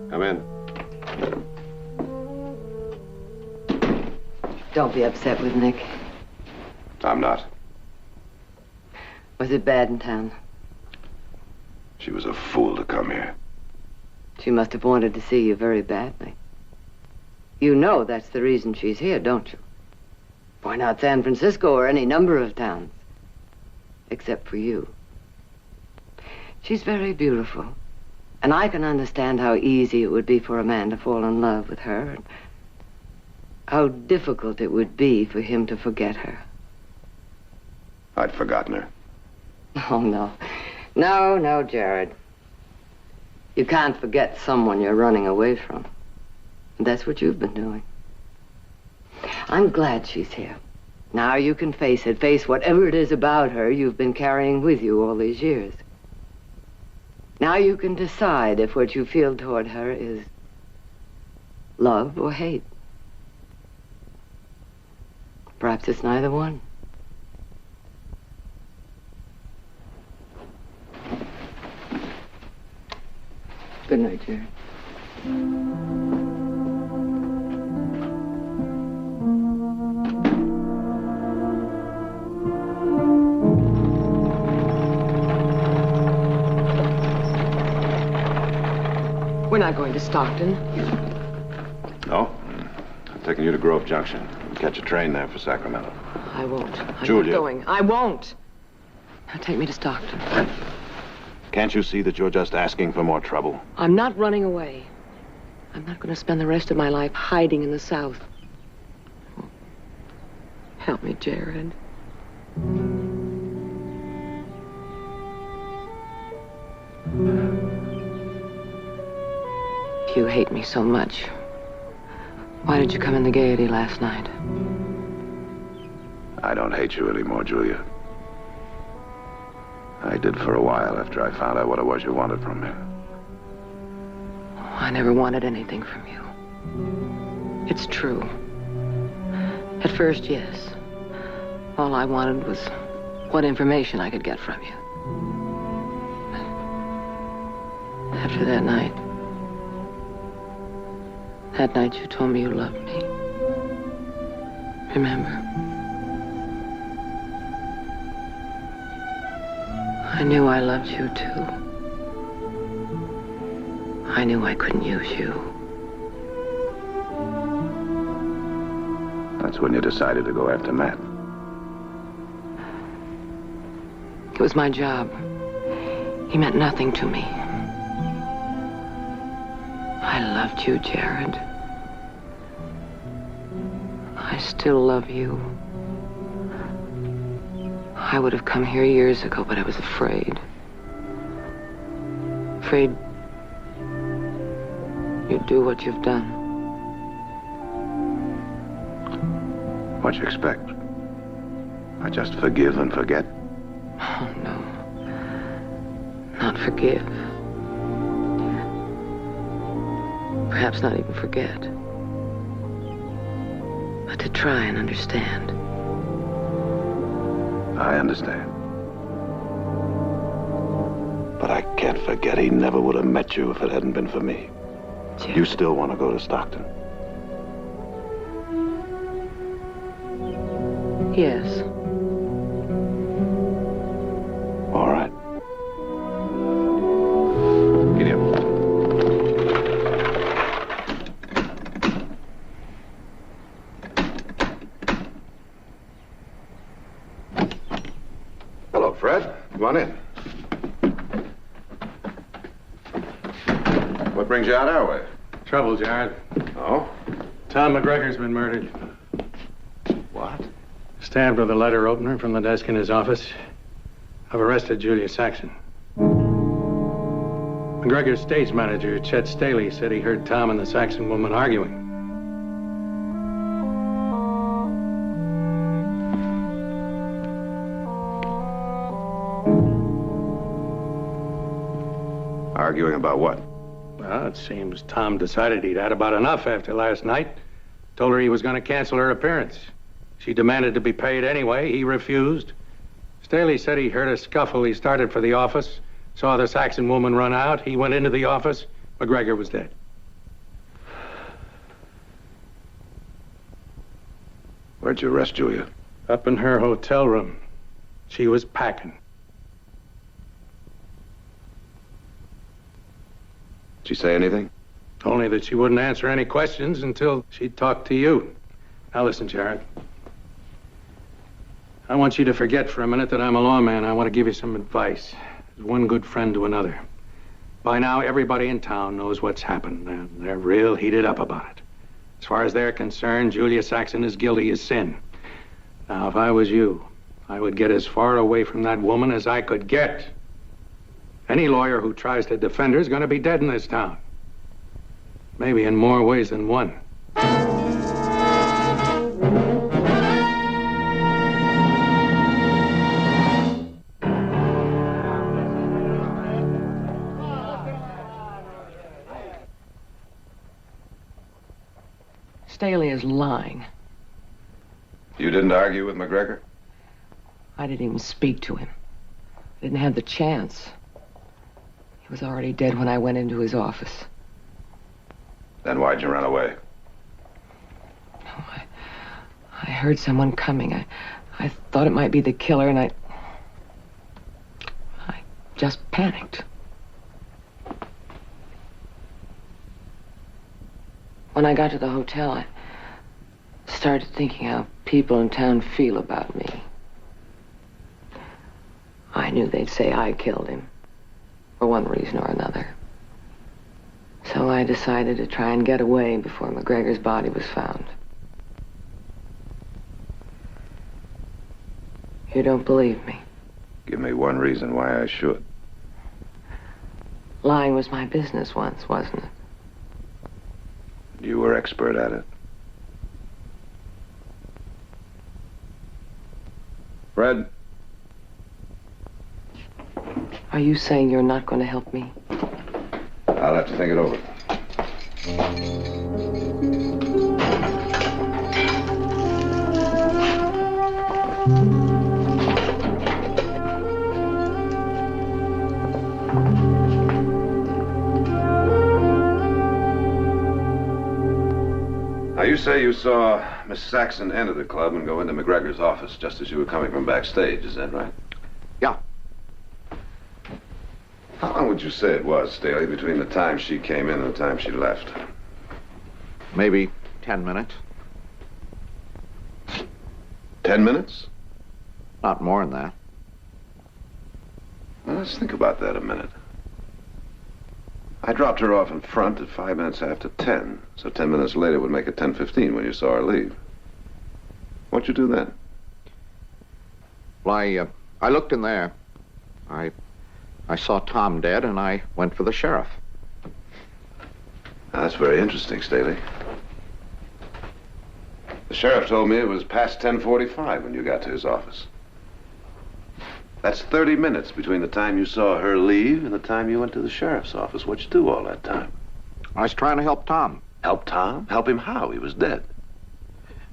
Come in. Don't be upset with Nick. I'm not. Was it bad in town? She was a fool to come here. She must have wanted to see you very badly. You know that's the reason she's here, don't you? Why not San Francisco or any number of towns? Except for you. She's very beautiful. And I can understand how easy it would be for a man to fall in love with her, and how difficult it would be for him to forget her. I'd forgotten her. Oh, no. No, Jared. You can't forget someone you're running away from. And that's what you've been doing. I'm glad she's here. Now you can face it. Face whatever it is about her you've been carrying with you all these years. Now you can decide if what you feel toward her is love or hate. Perhaps it's neither one. Good night, Jared. not going to Stockton. No? I'm taking you to Grove Junction. Catch a train there for Sacramento. I won't. I'm Julia. not going. I won't. Now take me to Stockton. Can't you see that you're just asking for more trouble? I'm not running away. I'm not going to spend the rest of my life hiding in the South. Help me, Jared. If you hate me so much, why did you come in the Gaiety last night? I don't hate you anymore, Julia. I did for a while after I found out what it was you wanted from me. I never wanted anything from you. It's true. At first, yes. All I wanted was what information I could get from you. After that night you told me you loved me. Remember? I knew I loved you, too. I knew I couldn't use you. That's when you decided to go after Matt. It was my job. He meant nothing to me. I loved you, Jared. I still love you. I would have come here years ago, but I was afraid. Afraid you'd do what you've done. What'd you expect? I just forgive and forget? Oh, no. Not forgive. Perhaps not even forget. But to try and understand. I understand. But I can't forget he never would have met you if it hadn't been for me. Jared. You still want to go to Stockton? Yes. All right. Get up. Hello, Fred. Come on in. What brings you out our way? Trouble, Jared. Oh? Tom McGregor's been murdered. What? Stabbed with a letter opener from the desk in his office. I've arrested Julia Saxon. McGregor's stage manager, Chet Staley, said he heard Tom and the Saxon woman arguing. Arguing about what? Well, it seems Tom decided he'd had about enough after last night. Told her he was going to cancel her appearance. She demanded to be paid anyway. He refused. Staley said he heard a scuffle. He started for the office, saw the Saxon woman run out. He went into the office. McGregor was dead. Where'd you arrest Julia? Up in her hotel room. She was packing. Did she say anything? Only that she wouldn't answer any questions until she talked to you. Now listen, Jared. I want you to forget for a minute that I'm a lawman. I want to give you some advice. As one good friend to another. By now, everybody in town knows what's happened, and they're real heated up about it. As far as they're concerned, Julia Saxon is guilty as sin. Now, if I was you, I would get as far away from that woman as I could get. Any lawyer who tries to defend her is going to be dead in this town. Maybe in more ways than one. Staley is lying. You didn't argue with McGregor? I didn't even speak to him. I didn't have the chance. He was already dead when I went into his office. Then why'd you run away? I heard someone coming. I thought it might be the killer, and I just panicked. When I got to the hotel, I started thinking how people in town feel about me. I knew they'd say I killed him, for one reason or another. So I decided to try and get away before McGregor's body was found. You don't believe me? Give me one reason why I should. Lying was my business once, wasn't it? You were expert at it. Fred? Are you saying you're not going to help me? I'll have to think it over. Now, you say you saw Miss Saxon enter the club and go into McGregor's office just as you were coming from backstage, is that right? Yeah. How long would you say it was, Staley, between the time she came in and the time she left? Maybe 10 minutes. 10 minutes? Not more than that. Well, let's think about that a minute. I dropped her off in front at 5 minutes after 10, so 10 minutes later would make it 10:15 when you saw her leave. What'd you do then? Well, I looked in there. I saw Tom dead, and I went for the sheriff. Now, that's very interesting, Staley. The sheriff told me it was past 10:45 when you got to his office. That's 30 minutes between the time you saw her leave and the time you went to the sheriff's office. What'd you do all that time? I was trying to help Tom. Help Tom? Help him how? He was dead.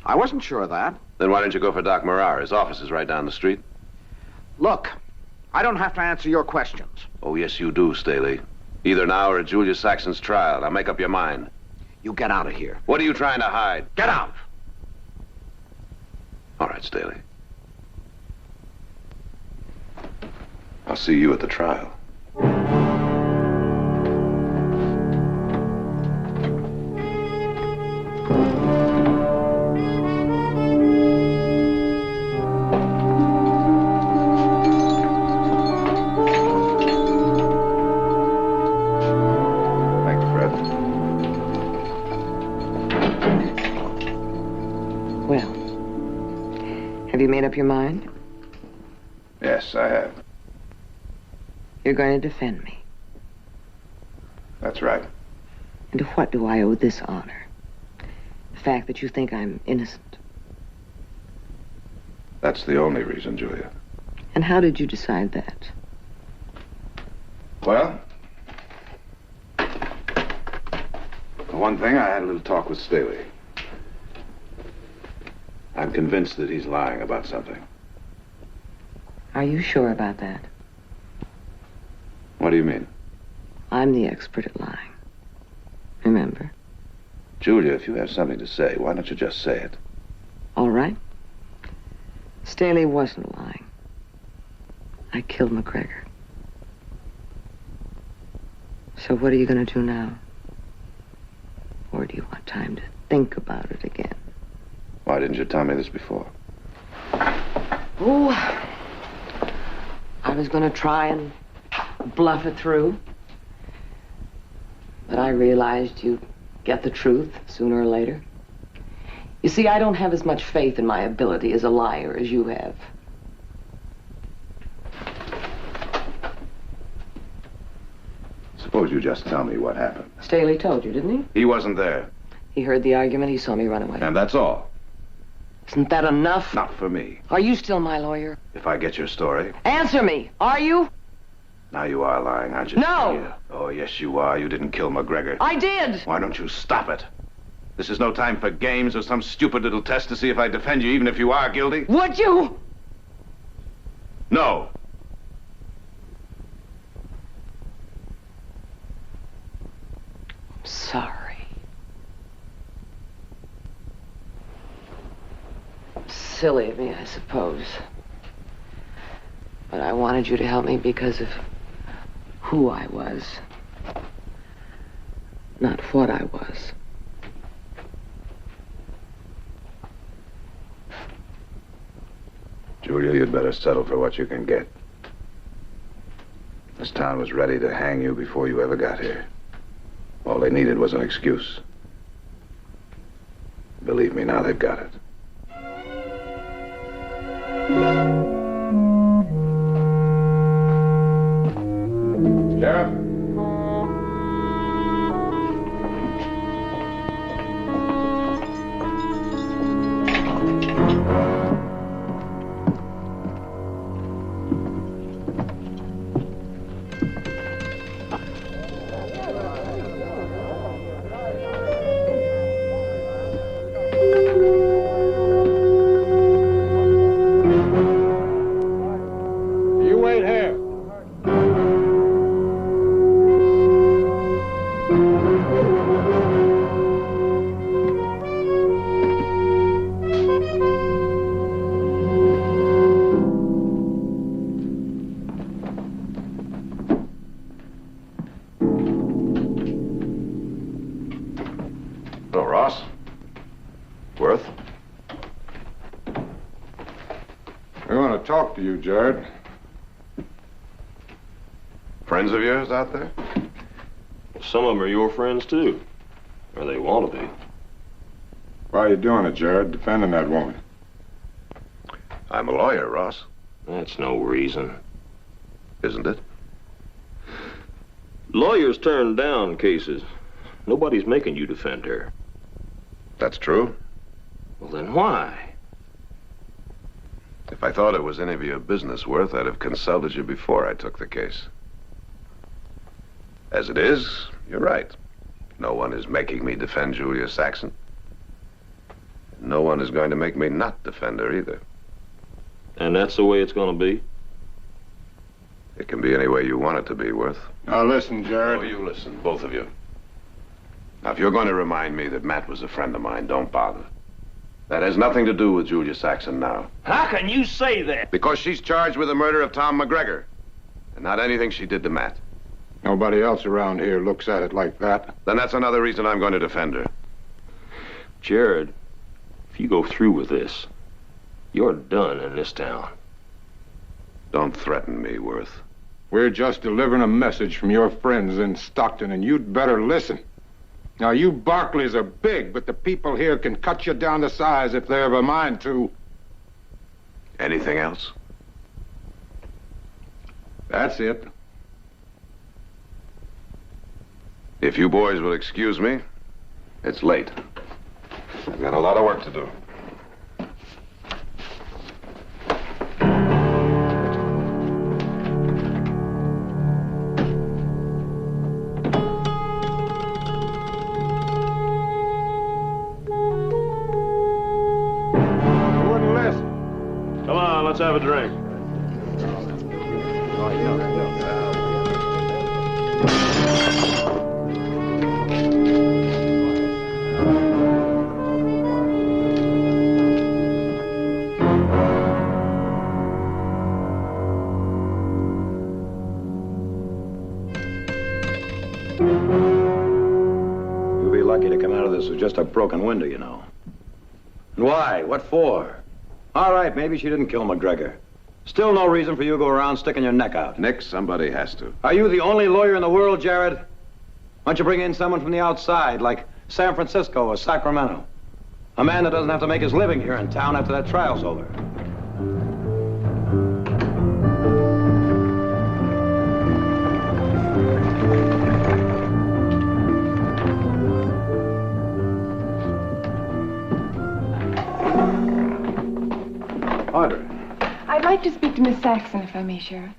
I wasn't sure of that. Then why didn't you go for Doc Morar? His office is right down the street. Look, I don't have to answer your questions. Oh, yes, you do, Staley. Either now or at Julia Saxon's trial. Now, make up your mind. You get out of here. What are you trying to hide? Get out! All right, Staley. I'll see you at the trial. Thank you, Fred. Well, have you made up your mind? Yes, I have. You're going to defend me. That's right. And to what do I owe this honor? The fact that you think I'm innocent. That's the only reason, Julia. And how did you decide that? Well, for one thing, I had a little talk with Staley. I'm convinced that he's lying about something. Are you sure about that? What do you mean? I'm the expert at lying. Remember? Julia, if you have something to say, why don't you just say it? All right. Staley wasn't lying. I killed McGregor. So what are you going to do now? Or do you want time to think about it again? Why didn't you tell me this before? Oh, I was going to try and bluff it through. But I realized you'd get the truth sooner or later. You see, I don't have as much faith in my ability as a liar as you have. Suppose you just tell me what happened. Staley told you, didn't he? He wasn't there. He heard the argument. He saw me run away. And that's all. Isn't that enough? Not for me. Are you still my lawyer? If I get your story. Answer me. Are you? Now you are lying, aren't you? No! Julia? Oh, yes, you are. You didn't kill McGregor. I did! Why don't you stop it? This is no time for games or some stupid little test to see if I defend you, even if you are guilty. Would you? No. I'm sorry. Silly of me, I suppose. But I wanted you to help me because of who I was, not what I was. Julia, you'd better settle for what you can get. This town was ready to hang you before you ever got here. All they needed was an excuse. Believe me, now they've got it. Sheriff? You wait here. Hello, Ross. Worth? We want to talk to you, Jared. Friends of yours out there? Some of them are your friends, too. Or they want to be. Why are you doing it, Jared? Defending that woman. I'm a lawyer, Ross. That's no reason. Isn't it? Lawyers turn down cases. Nobody's making you defend her. That's true. Well, then why? If I thought it was any of your business, Worth, I'd have consulted you before I took the case. As it is, you're right. No one is making me defend Julia Saxon. No one is going to make me not defend her either. And that's the way it's going to be? It can be any way you want it to be, Worth. Now listen, Jared. Oh, you listen, both of you. Now, if you're going to remind me that Matt was a friend of mine, don't bother. That has nothing to do with Julia Saxon now. How can you say that? Because she's charged with the murder of Tom McGregor. And not anything she did to Matt. Nobody else around here looks at it like that. Then that's another reason I'm going to defend her. Jared, if you go through with this, you're done in this town. Don't threaten me, Worth. We're just delivering a message from your friends in Stockton, and you'd better listen. Now, you Barclays are big, but the people here can cut you down to size if they have a mind to. Anything else? That's it. If you boys will excuse me, it's late. I've got a lot of work to do. Come on, let's have a drink. You'll be lucky to come out of this with just a broken window, you know. And why? What for? All right, maybe she didn't kill McGregor. Still no reason for you to go around sticking your neck out. Nick, somebody has to. Are you the only lawyer in the world, Jared? Why don't you bring in someone from the outside, like San Francisco or Sacramento? A man that doesn't have to make his living here in town after that trial's over. Audrey. I'd like to speak to Miss Saxon, if I may, Sheriff.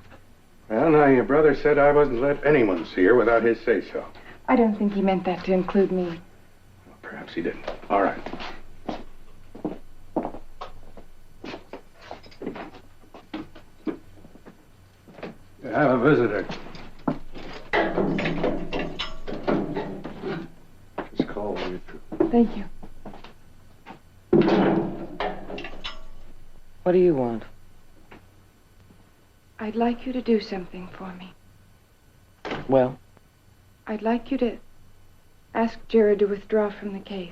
Well, now, your brother said I wasn't to let anyone see her without his say-so. I don't think he meant that to include me. Well, perhaps he didn't. All right. You have a visitor. Just call when you're through. Thank you. What do you want? I'd like you to do something for me. Well? I'd like you to ask Jared to withdraw from the case.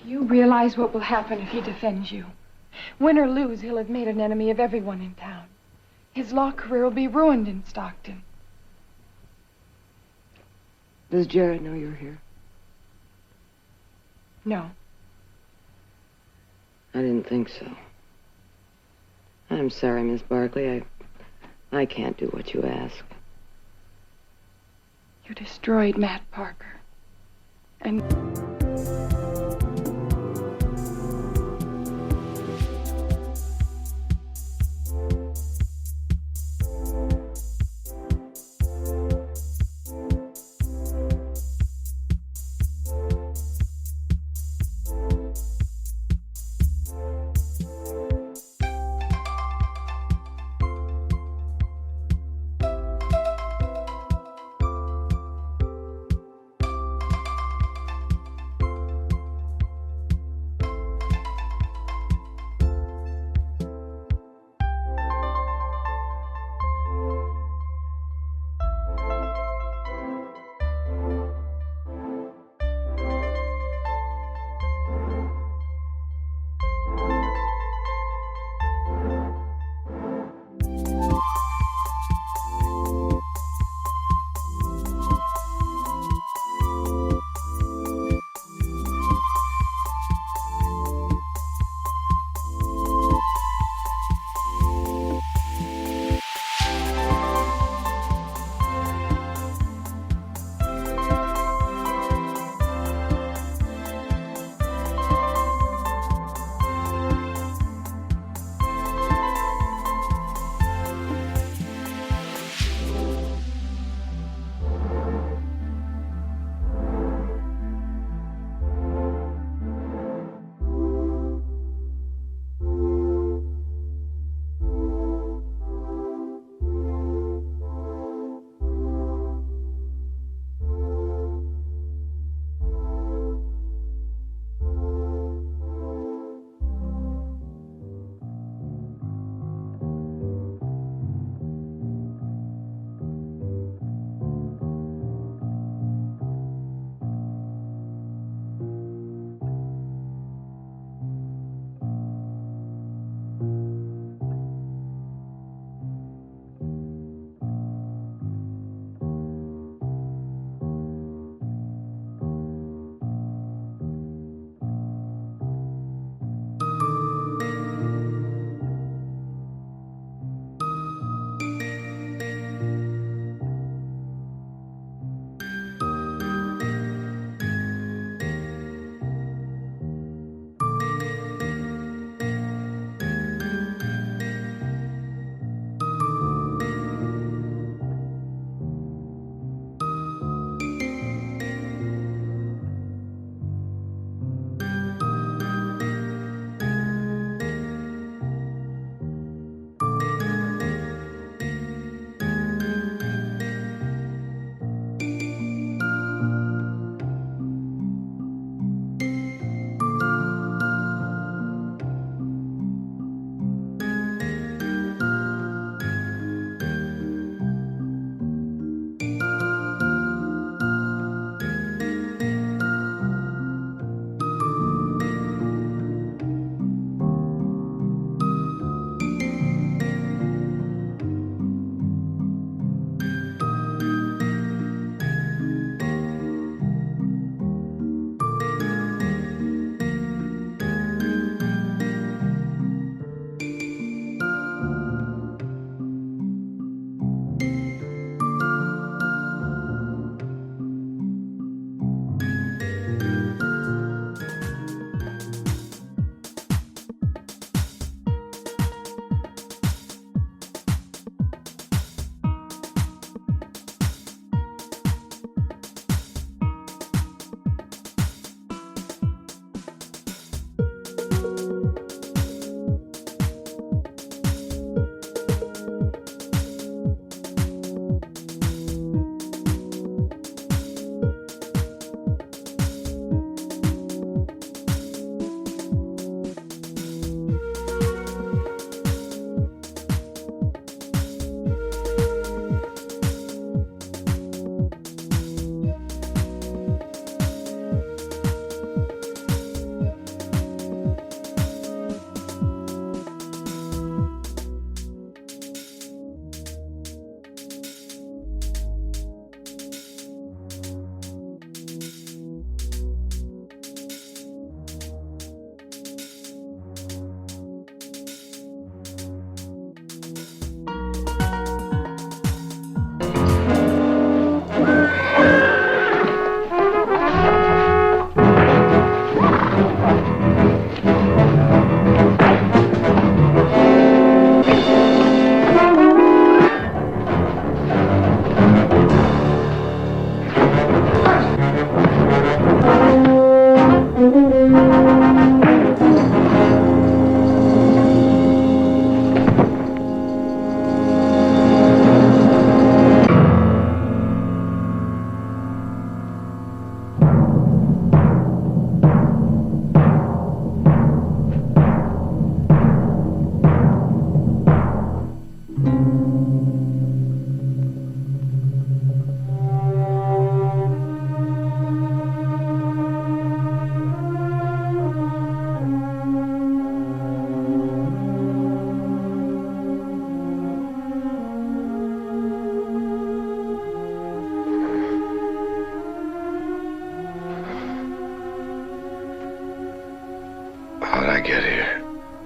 Do you realize what will happen if he defends you? Win or lose, he'll have made an enemy of everyone in town. His law career will be ruined in Stockton. Does Jared know you're here? No. I didn't think so. I'm sorry, Miss Barkley. I can't do what you ask. You destroyed Matt Parker. And...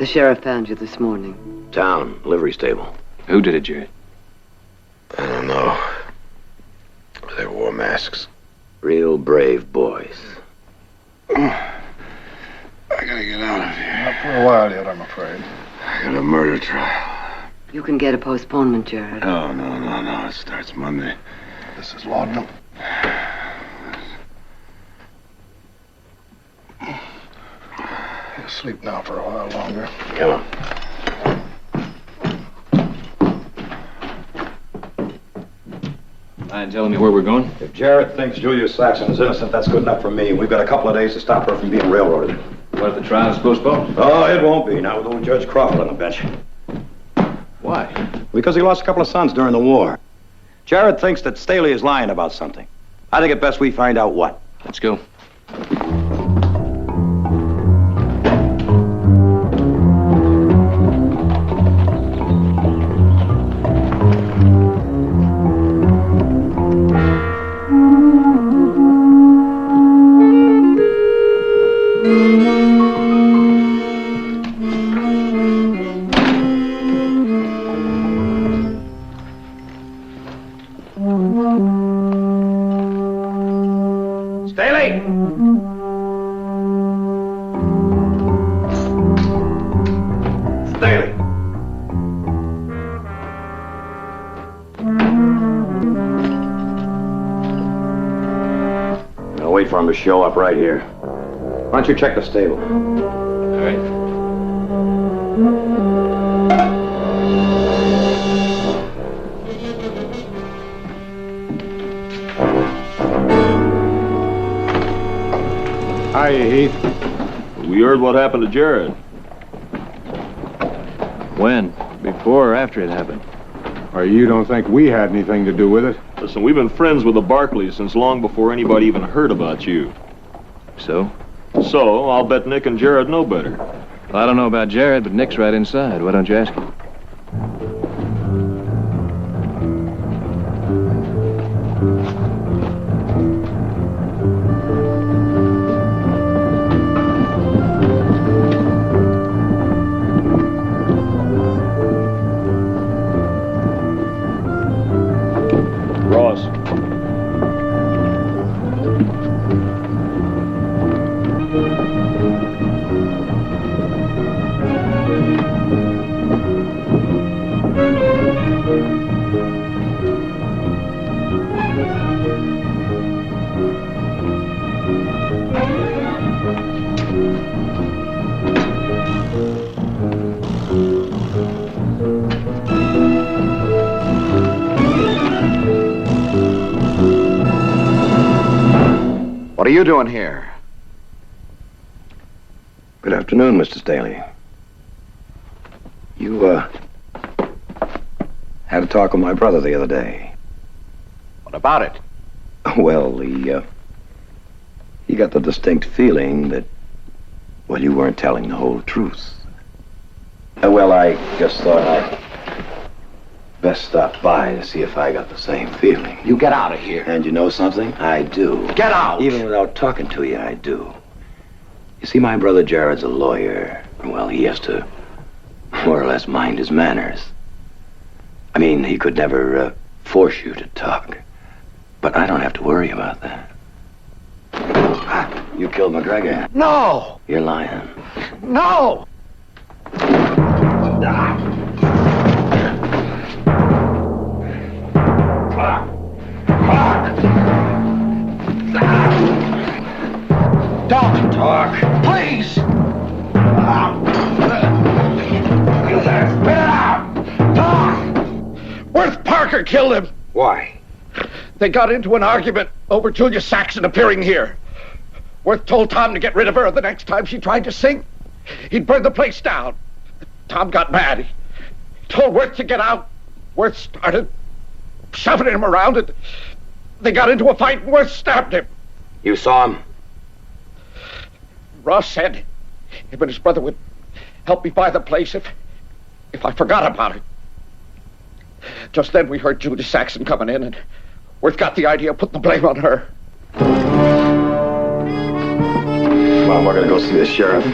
The sheriff found you this morning. Town, livery stable. Who did it, Jared? I don't know. They wore masks. Real brave boys. I gotta get out of here. Not for a while yet, I'm afraid. I got a murder trial. You can get a postponement, Jared. No. It starts Monday. This is laudanum. You'll sleep now for a while longer. Come on. Mind telling me where we're going? If Jarrett thinks Julia Saxon is innocent, that's good enough for me. We've got a couple of days to stop her from being railroaded. What if the trial is postponed? Oh, it won't be. Now with old Judge Crawford on the bench. Why? Because he lost a couple of sons during the war. Jarrett thinks that Staley is lying about something. I think it best we find out what. Let's go. Staley! Staley! I'll wait for him to show up right here. Why don't you check the stable? All right. Hiya, Heath. We heard what happened to Jared. When? Before or after it happened? Or you don't think we had anything to do with it? Listen, we've been friends with the Barclays since long before anybody even heard about you. So? So, I'll bet Nick and Jared know better. Well, I don't know about Jared, but Nick's right inside. Why don't you ask him? Ross. What are you doing here? Good afternoon, Mr. Staley. You, had a talk with my brother the other day. What about it? Well, he got the distinct feeling that, well, you weren't telling the whole truth. Well, I just thought I'd best stop by to see if I got the same feeling. You get out of here. And you know something? I do. Get out! Even without talking to you, I do. You see, my brother Jared's a lawyer. Well, he has to more or less mind his manners. I mean, he could never force you to talk. But I don't have to worry about that. You killed McGregor. No! You're lying. No! Don't talk. Please! Worth Parker killed him. Why? They got into an argument over Julia Saxon appearing here. Worth told Tom to get rid of her the next time she tried to sing. He'd burn the place down. Tom got mad. He told Worth to get out. Worth started shoving him around, and they got into a fight, and Worth stabbed him. You saw him? Ross said him and his brother would help me buy the place if I forgot about it. Just then we heard Julia Saxon coming in, and Worth got the idea of putting the blame on her. Come on, we're gonna go see the sheriff.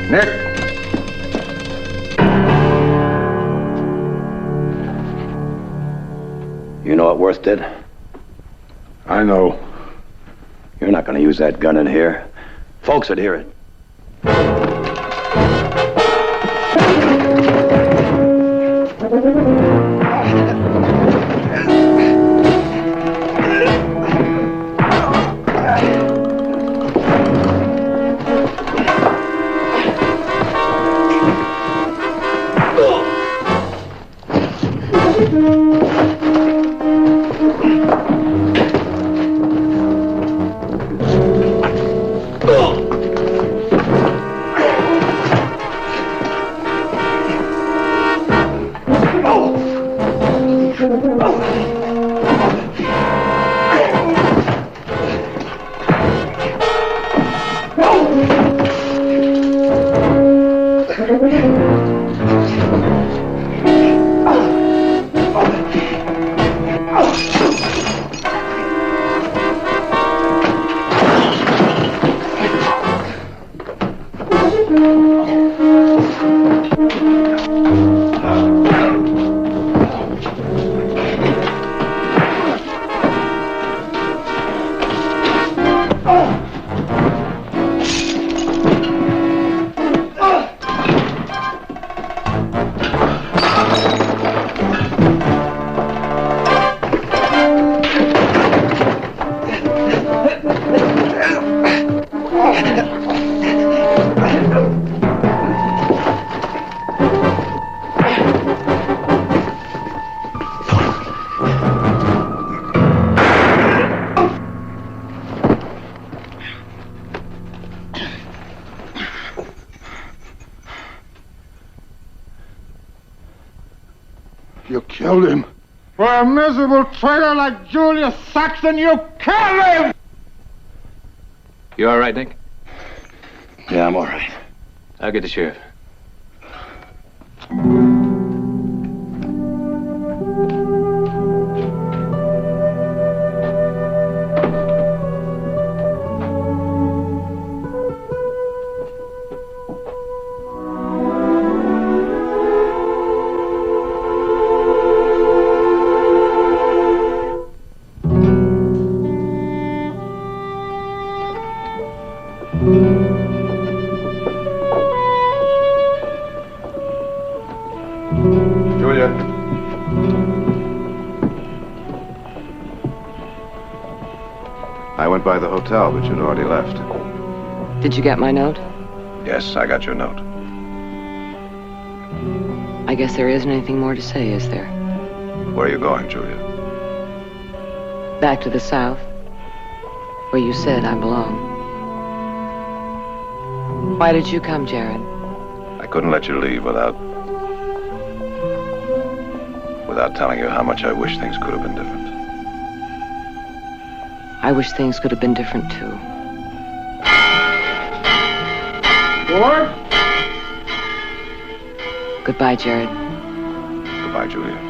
Nick! You know what Worth did? I know. You're not going to use that gun in here. Folks would hear it. You killed him. For a miserable traitor like Julius Saxon, you killed him! You all right, Nick? Yeah, I'm all right. I'll get the sheriff. Julia. I went by the hotel, but you'd already left. Did you get my note? Yes, I got your note. I guess there isn't anything more to say, is there? Where are you going, Julia? Back to the south, where you said I belong. Why did you come, Jared? I couldn't let you leave without telling you how much I wish things could have been different. I wish things could have been different, too. Ward? Goodbye, Jared. Goodbye, Julia.